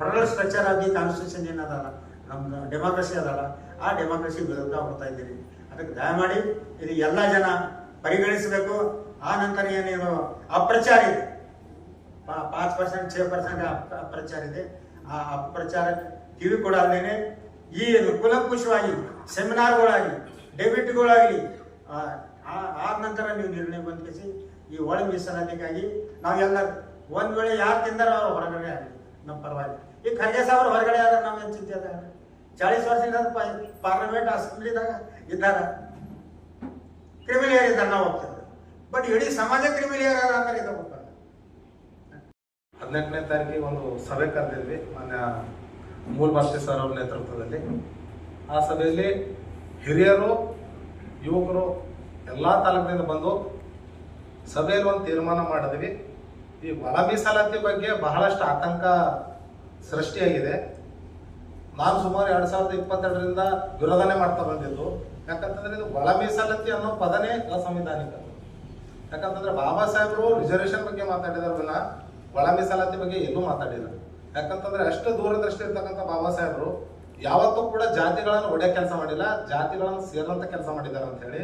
ಫೆಡರಲ್ ಸ್ಟ್ರಕ್ಚರ್ ಆಗಿ ಕಾನ್ಸ್ಟಿಟ್ಯೂಷನ್ ಏನದಲ್ಲ, ನಮ್ಮ ಡೆಮಾಕ್ರಸಿ ಅದಲ್ಲ, ಆ ಡೆಮಾಕ್ರಸಿ ವಿರುದ್ಧ ಹೋಗ್ತಾ ಇದ್ದೀರಿ. ಅದಕ್ಕೆ ದಯಮಾಡಿ ಇದು ಎಲ್ಲ ಜನ ಪರಿಗಣಿಸಬೇಕು. ಆ ನಂತರ ಏನೇನು ಅಪ್ರಚಾರ ಇದೆ, 5%, 6% ಅಪ್ರಚಾರ ಇದೆ. ಆ ಅಪ್ರಚಾರ ಕಿವಿ ಕೊಡಲ್ದೇನೆ ಈ ಕೂಲಂಕುಷವಾಗಿ ಸೆಮಿನಾರ್ಗಳಾಗಲಿ ಡೆಬಿಟ್ಗಳಾಗಲಿ ಆದ ನಂತರ ನೀವು ನಿರ್ಣಯ ಬಂಧಿಸಿ ಈ ಒಳ ಮೀಸಲಾತಿಗಾಗಿ ನಾವೆಲ್ಲ ಒಂದ್ ವೇಳೆ ಯಾರು ತಿಂದಾರ ಅವ್ರು ಹೊರಗಡೆ ಆಗಲಿ ನಮ್ಮ ಪರವಾಗಿ. ಈಗ ಖರ್ಗೆ ಸಾಹೇಬ್ರು ಹೊರಗಡೆ ಆದ್ರೆ ನಾವು ಏನು ಚಿಂತೆ ಅದ? 40 ವರ್ಷದಿಂದ ಪಾರ್ಲಿಮೆಂಟ್ ಅಸೆಂಬ್ಲಿದಾಗ ಇದ್ದಾರ, ಕ್ರಿಮಿನಲ್ ಇದ್ದಾರೆ, ನಾವು ಹೋಗ್ತೇವೆ. ಬಟ್ ಇಡೀ ಸಮಾಜ ಕ್ರಿಮಿನಲ್ ಅಂದ್ರೆ ಇದು 18ನೇ ತಾರೀಕಿಗೆ ಒಂದು ಸಭೆ ಕರೆದಿದ್ವಿ ಮಾನ್ಯ ಮೂಲ್ ಭಾಷೆ ಸರ್ ಅವ್ರ ನೇತೃತ್ವದಲ್ಲಿ. ಆ ಸಭೆಯಲ್ಲಿ ಹಿರಿಯರು, ಯುವಕರು ಎಲ್ಲ ತಾಲೂಕಿನಿಂದ ಬಂದು ಸಭೆಯಲ್ಲಿ ಒಂದು ತೀರ್ಮಾನ ಮಾಡಿದ್ವಿ. ಈ ಒಳ ಮೀಸಲಾತಿ ಬಗ್ಗೆ ಬಹಳಷ್ಟು ಆತಂಕ ಸೃಷ್ಟಿಯಾಗಿದೆ. ನಾನು ಸುಮಾರು 2022ರಿಂದ ವಿರೋಧನೆ ಮಾಡ್ತಾ ಬಂದಿದ್ದು. ಯಾಕಂತಂದ್ರೆ ಇದು ಒಳ ಮೀಸಲಾತಿ ಅನ್ನೋ ಪದನೇ ಅಸಂವಿಧಾನಿಕ. ಯಾಕಂತಂದ್ರೆ ಬಾಬಾ ಸಾಹೇಬರು ರಿಸರ್ವೇಶನ್ ಬಗ್ಗೆ ಮಾತಾಡಿದಾರಲ್ಲ, ಒಳ ಮೀಸಲಾತಿ ಬಗ್ಗೆ ಎಲ್ಲೂ ಮಾತಾಡಿಲ್ಲ. ಯಾಕಂತಂದ್ರೆ ಅಷ್ಟು ದೂರದೃಷ್ಟಿ ಇರ್ತಕ್ಕಂಥ ಬಾಬಾ ಸಾಹೇಬರು ಯಾವತ್ತೂ ಕೂಡ ಜಾತಿಗಳನ್ನು ಒಡೆ ಕೆಲಸ ಮಾಡಿಲ್ಲ, ಜಾತಿಗಳನ್ನು ಸೇರಂತ ಕೆಲಸ ಮಾಡಿದ್ದಾರೆ ಅಂತ ಹೇಳಿ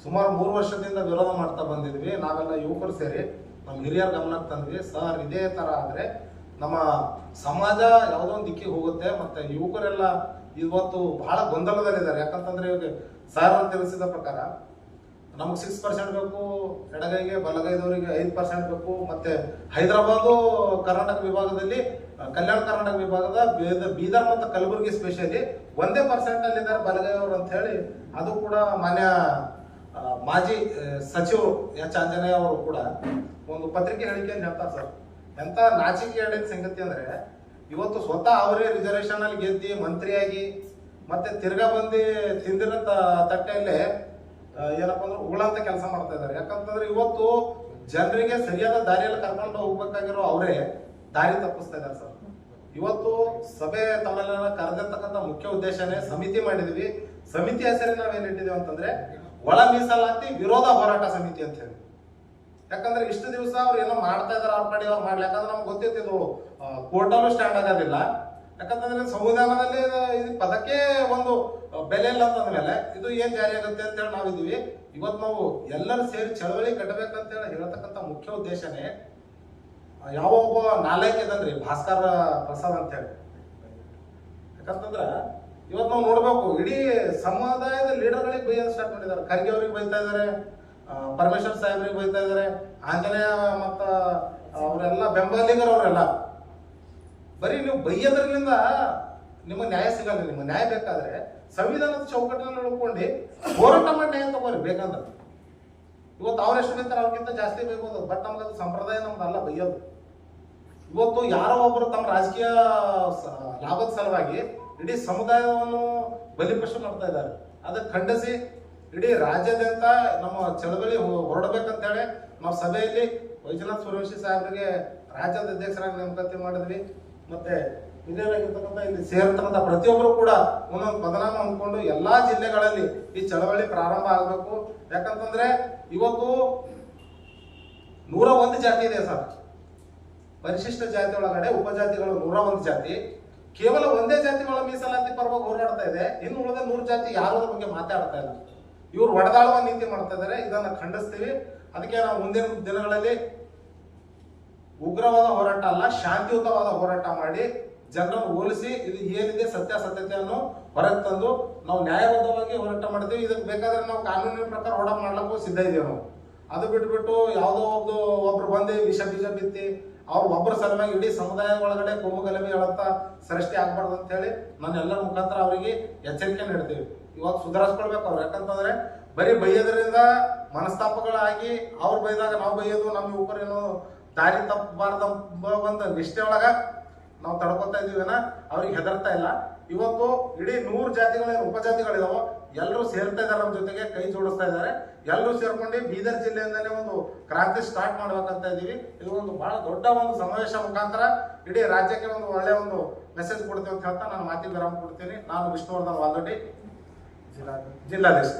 ಸುಮಾರು 3 ವರ್ಷದಿಂದ ವಿರೋಧ ಮಾಡ್ತಾ ಬಂದಿದ್ವಿ. ನಾವೆಲ್ಲ ಯುವಕರು ಸೇರಿ ನಮ್ಮ ಹಿರಿಯರ ಗಮನಕ್ಕೆ ತಂದ್ವಿ. ಸರ್, ಇದೇ ತರ ಆದ್ರೆ ನಮ್ಮ ಸಮಾಜ ಯಾವುದೋ ಒಂದು ದಿಕ್ಕಿಗೆ ಹೋಗುತ್ತೆ. ಮತ್ತೆ ಯುವಕರೆಲ್ಲ ಇವತ್ತು ಬಹಳ ಗೊಂದಲದಲ್ಲಿದ್ದಾರೆ. ಯಾಕಂತಂದ್ರೆ ಇವಾಗ ಸರ್ ತಿಳಿಸಿದ ಪ್ರಕಾರ ನಮಗೆ 6% ಬೇಕು ಎಡಗೈಗೆ, ಬಲಗೈದವರಿಗೆ 5% ಬೇಕು. ಮತ್ತೆ ಹೈದರಾಬಾದು ಕರ್ನಾಟಕ ವಿಭಾಗದಲ್ಲಿ, ಕಲ್ಯಾಣ ಕರ್ನಾಟಕ ವಿಭಾಗದ ಬೀದರ್ ಮತ್ತು ಕಲಬುರಗಿ ಸ್ಪೆಷಲಿ 1% ಅಲ್ಲಿದ್ದಾರೆ ಬಲಗೈಯವರು ಅಂತ ಹೇಳಿ, ಅದು ಕೂಡ ಮಾನ್ಯ ಮಾಜಿ ಸಚಿವರು ಎಚ್ ಆಂಜನೇಯ ಅವರು ಕೂಡ ಒಂದು ಪತ್ರಿಕೆ ಹೇಳಿಕೆಯನ್ನು ಹೇಳ್ತಾರೆ ಸರ್. ಎಂತ ನಾಚಿಕೆ ಹೇಳಿದ ಸಂಗತಿ ಅಂದ್ರೆ, ಇವತ್ತು ಸ್ವತಃ ಅವರೇ ರಿಸರ್ವೇಶನ್ ಅಲ್ಲಿ ಗೆದ್ದಿ ಮಂತ್ರಿಯಾಗಿ ಮತ್ತೆ ತಿರ್ಗಾ ಬಂದು ತಿಂದಿರೋ ತಟ್ಟೆಯಲ್ಲೇ ಏನಪ್ಪಾ ಅಂದ್ರೆ ಉಗುಳಂತ ಕೆಲಸ ಮಾಡ್ತಾ ಇದ್ದಾರೆ. ಯಾಕಂತಂದ್ರೆ ಇವತ್ತು ಜನರಿಗೆ ಸರಿಯಾದ ದಾರಿಯಲ್ಲಿ ಕರ್ಕೊಂಡು ಹೋಗ್ಬೇಕಾಗಿರೋ ಅವರೇ ದಾರಿ ತಪ್ಪಿಸ್ತಾ ಇದ್ದಾರೆ ಸರ್. ಇವತ್ತು ಸಭೆ ತಮ್ಮೆಲ್ಲ ಕರೆದಿರ್ತಕ್ಕಂಥ ಮುಖ್ಯ ಉದ್ದೇಶನೇ ಸಮಿತಿ ಮಾಡಿದ್ವಿ. ಸಮಿತಿ ಹೆಸರಿಗೆ ನಾವೇನ್ ಇಟ್ಟಿದ್ದೀವಿ ಅಂತಂದ್ರೆ ಒಳ ಮೀಸಲಾತಿ ವಿರೋಧ ಹೋರಾಟ ಸಮಿತಿ ಅಂತ ಹೇಳಿ. ಯಾಕಂದ್ರೆ ಇಷ್ಟು ದಿವಸ ಅವ್ರು ಏನೋ ಮಾಡ್ತಾ ಇದಾರೆ, ಅವ್ರ ಕಡೆ ಅವ್ರು ಮಾಡ್ಲಿ. ಯಾಕಂದ್ರೆ ನಮ್ಗೆ ಗೊತ್ತಿತ್ತು ಕೋರ್ಟಲ್ಲೂ ಸ್ಟ್ಯಾಂಡ್ ಆಗೋದಿಲ್ಲ. ಯಾಕಂತಂದ್ರೆ ಸಂವಿಧಾನದಲ್ಲಿ ಇದು ಪದಕ್ಕೆ ಒಂದು ಬೆಲೆ ಇಲ್ಲ ಅಂತಂದ್ಮೇಲೆ ಇದು ಏನ್ ಜಾರಿ ಆಗುತ್ತೆ ಅಂತ ಹೇಳಿ ನಾವಿದೀವಿ. ಇವತ್ತು ನಾವು ಎಲ್ಲರೂ ಸೇರಿ ಚಳವಳಿ ಕಟ್ಟಬೇಕಂತ ಹೇಳಿ ಹೇಳ್ತಕ್ಕಂಥ ಮುಖ್ಯ ಉದ್ದೇಶನೇ ಯಾವ ಒಬ್ಬ ನಾಲ್ಕು ಇದನ್ರಿ ಭಾಸ್ಕರ್ ಪ್ರಸಾದ್ ಅಂತ ಹೇಳಿ. ಯಾಕಂತಂದ್ರ ಇವತ್ತು ನಾವು ನೋಡ್ಬೇಕು, ಇಡೀ ಸಮುದಾಯದ ಲೀಡರ್ಗಳಿಗೆ ಬೈಯೋದು ಸ್ಟಾರ್ಟ್ ಮಾಡಿದ್ದಾರೆ. ಖರ್ಗೆ ಅವ್ರಿಗೆ ಬೈತಾ ಇದಾರೆ, ಪರಮೇಶ್ವರ್ ಸಾಹೇಬ್ರಿಗೆ ಬೈತಾ ಇದಾರೆ, ಆಂಜನೇಯ ಮತ್ತ ಅವರೆಲ್ಲ ಬೆಂಬಲಿಗರು ಅವರೆಲ್ಲ. ಬರೀ ನೀವು ಬೈಯೋದ್ರಿಂದ ನಿಮಗೆ ನ್ಯಾಯ ಸಿಗಲ್ಲ. ನಿಮಗೆ ನ್ಯಾಯ ಬೇಕಾದ್ರೆ ಸಂವಿಧಾನದ ಚೌಕಟ್ಟಿನಲ್ಲಿ ಉಳ್ಕೊಂಡು ಹೋರಾಟ ಮಾಡಿ ನ್ಯಾಯ ತಗೋರಿ ಬೇಕಂದ್ರೆ. ಇವತ್ತು ಅವ್ರೆಷ್ಟು ಬೇಕಾದ್ರೆ ಅವ್ರಿಗಿಂತ ಜಾಸ್ತಿ ಬೈಬೋದು, ಬಟ್ ನಮ್ಗೆ ಅದು ಸಂಪ್ರದಾಯ ನಮ್ದಲ್ಲ ಬೈಯೋದು. ಇವತ್ತು ಯಾರೋ ಒಬ್ಬರು ತಮ್ಮ ರಾಜಕೀಯ ಲಾಭದ ಸಲುವಾಗಿ ಇಡೀ ಸಮುದಾಯವನ್ನು ಬಲಿಪಶು ಮಾಡ್ತಾ ಇದ್ದಾರೆ. ಅದಕ್ಕೆ ಖಂಡಿಸಿ ಇಡೀ ರಾಜ್ಯಾದ್ಯಂತ ನಮ್ಮ ಚಳವಳಿ ಹೊರಡಬೇಕಂತ ಹೇಳಿ ನಾವು ಸಭೆಯಲ್ಲಿ ವೈಜನಾಥ್ ಸೂರ್ಯವಂಶಿ ಸಾಹೇಬರಿಗೆ ರಾಜ್ಯದ ಅಧ್ಯಕ್ಷರಾಗಿ ನೇಮಕಾತಿ ಮಾಡಿದ್ವಿ. ಮತ್ತೆ ಹಿರಿಯರಾಗಿರ್ತಕ್ಕಂಥ ಇಲ್ಲಿ ಸೇರ್ತಕ್ಕಂಥ ಪ್ರತಿಯೊಬ್ಬರು ಕೂಡ ಒಂದೊಂದು ಬದನಾಮ ಅಂದ್ಕೊಂಡು ಎಲ್ಲಾ ಜಿಲ್ಲೆಗಳಲ್ಲಿ ಈ ಚಳವಳಿ ಪ್ರಾರಂಭ ಆಗಬೇಕು. ಯಾಕಂತಂದ್ರೆ ಇವತ್ತು 101 ಜಾತಿ ಇದೆ ಸರ್. ಪರಿಶಿಷ್ಟ ಜಾತಿ ಒಳಗಡೆ ಉಪಜಾತಿಗಳು 101 ಜಾತಿ. ಕೇವಲ ಒಂದೇ ಜಾತಿ ಒಳ ಮೀಸಲಾತಿ ಪರವಾಗಿ ಹೋರಾಡ್ತಾ ಇದೆ. ಇನ್ನು ಉಳಿದ 100 ಜಾತಿ ಯಾರು ಅದ್ರ ಬಗ್ಗೆ ಮಾತಾಡ್ತಾ ಇಲ್ಲ. ಇವ್ರು ಒಡೆದಾಳುವ ನೀತಿ ಮಾಡ್ತಾ ಇದ್ದಾರೆ. ಇದನ್ನ ಖಂಡಿಸ್ತೀವಿ. ಅದಕ್ಕೆ ನಾವು ಮುಂದಿನ ದಿನಗಳಲ್ಲಿ ಉಗ್ರವಾದ ಹೋರಾಟ ಅಲ್ಲ, ಶಾಂತಿಯುತವಾದ ಹೋರಾಟ ಮಾಡಿ ಜನರನ್ನು ಹೋಲಿಸಿ ಇದು ಏನಿದೆ ಸತ್ಯಾಸತ್ಯತೆಯನ್ನು ಹೊರಗೆ ತಂದು ನಾವು ನ್ಯಾಯಬದ್ಧವಾಗಿ ಹೋರಾಟ ಮಾಡ್ತೀವಿ. ಇದಕ್ಕೆ ಬೇಕಾದ್ರೆ ನಾವು ಕಾನೂನಿನ ಪ್ರಕಾರ ಹೋರಾಟ ಮಾಡ್ಲಿಕ್ಕೂ ಸಿದ್ಧ ಇದೀವಿ ನಾವು. ಅದು ಬಿಟ್ಬಿಟ್ಟು ಯಾವುದೋ ಒಬ್ರು ಬಂದು ವಿಷ ಬೀಜ ಬಿತ್ತಿ ಅವ್ರು ಒಬ್ಬರ ಸಲುವಾಗಿ ಇಡೀ ಸಮುದಾಯದ ಒಳಗಡೆ ಕೊಮ್ಮು ಗಲಭೆ ಹೇಳಂತ ಸೃಷ್ಟಿ ಆಗ್ಬಾರ್ದು ಅಂತ ಹೇಳಿ ನಾನು ಎಲ್ಲರ ಮುಖಾಂತರ ಅವರಿಗೆ ಎಚ್ಚರಿಕೆ ನೀಡ್ತೀವಿ. ಇವಾಗ ಸುಧಾರಿಸ್ಕೊಳ್ಬೇಕು ಅವ್ರು. ಯಾಕಂತಂದ್ರೆ ಬರೀ ಬೈಯೋದ್ರಿಂದ ಮನಸ್ತಾಪಗಳಾಗಿ ಅವ್ರು ಬೈದಾಗ ನಾವು ಬೈಯೋದು, ನಮ್ಮ ಯುವಕರೇನು ದಾರಿ ತಪ್ಪಬಾರ್ದು ಒಂದು ನಿಷ್ಠೆ ಒಳಗ ನಾವು ತಡ್ಕೊತಾ ಇದೀವಿನ ಅವ್ರಿಗೆ ಹೆದರ್ತಾ ಇಲ್ಲ. ಇವತ್ತು ಇಡೀ 100 ಜಾತಿಗಳೇನು ಉಪಜಾತಿಗಳಿದಾವೋ ಎಲ್ಲರೂ ಸೇರ್ತಾ ಇದ್ದಾರೆ, ನಮ್ಮ ಜೊತೆಗೆ ಕೈ ಜೋಡಿಸ್ತಾ ಇದ್ದಾರೆ. ಎಲ್ಲರೂ ಸೇರ್ಕೊಂಡು ಬೀದರ್ ಜಿಲ್ಲೆಯಿಂದಲೇ ಒಂದು ಕ್ರಾಂತಿ ಸ್ಟಾರ್ಟ್ ಮಾಡ್ಬೇಕಂತ ಇದೀವಿ. ಇದು ಒಂದು ಬಹಳ ದೊಡ್ಡ ಒಂದು ಸಮಾವೇಶ ಮುಖಾಂತರ ಇಡೀ ರಾಜ್ಯಕ್ಕೆ ಒಂದು ಒಳ್ಳೆ ಒಂದು ಮೆಸೇಜ್ ಕೊಡ್ತೀವಿ ಅಂತ ಹೇಳ್ತಾ ನಾನು ಮಾತಿಗೆ ವಿರಾಮ ಕೊಡ್ತೀನಿ. ನಾನು ವಿಷ್ಣುವರ್ಧನ್ ವಾಲ್ದೊಡ್ಡಿ, ಜಿಲ್ಲಾಧ್ಯಕ್ಷ.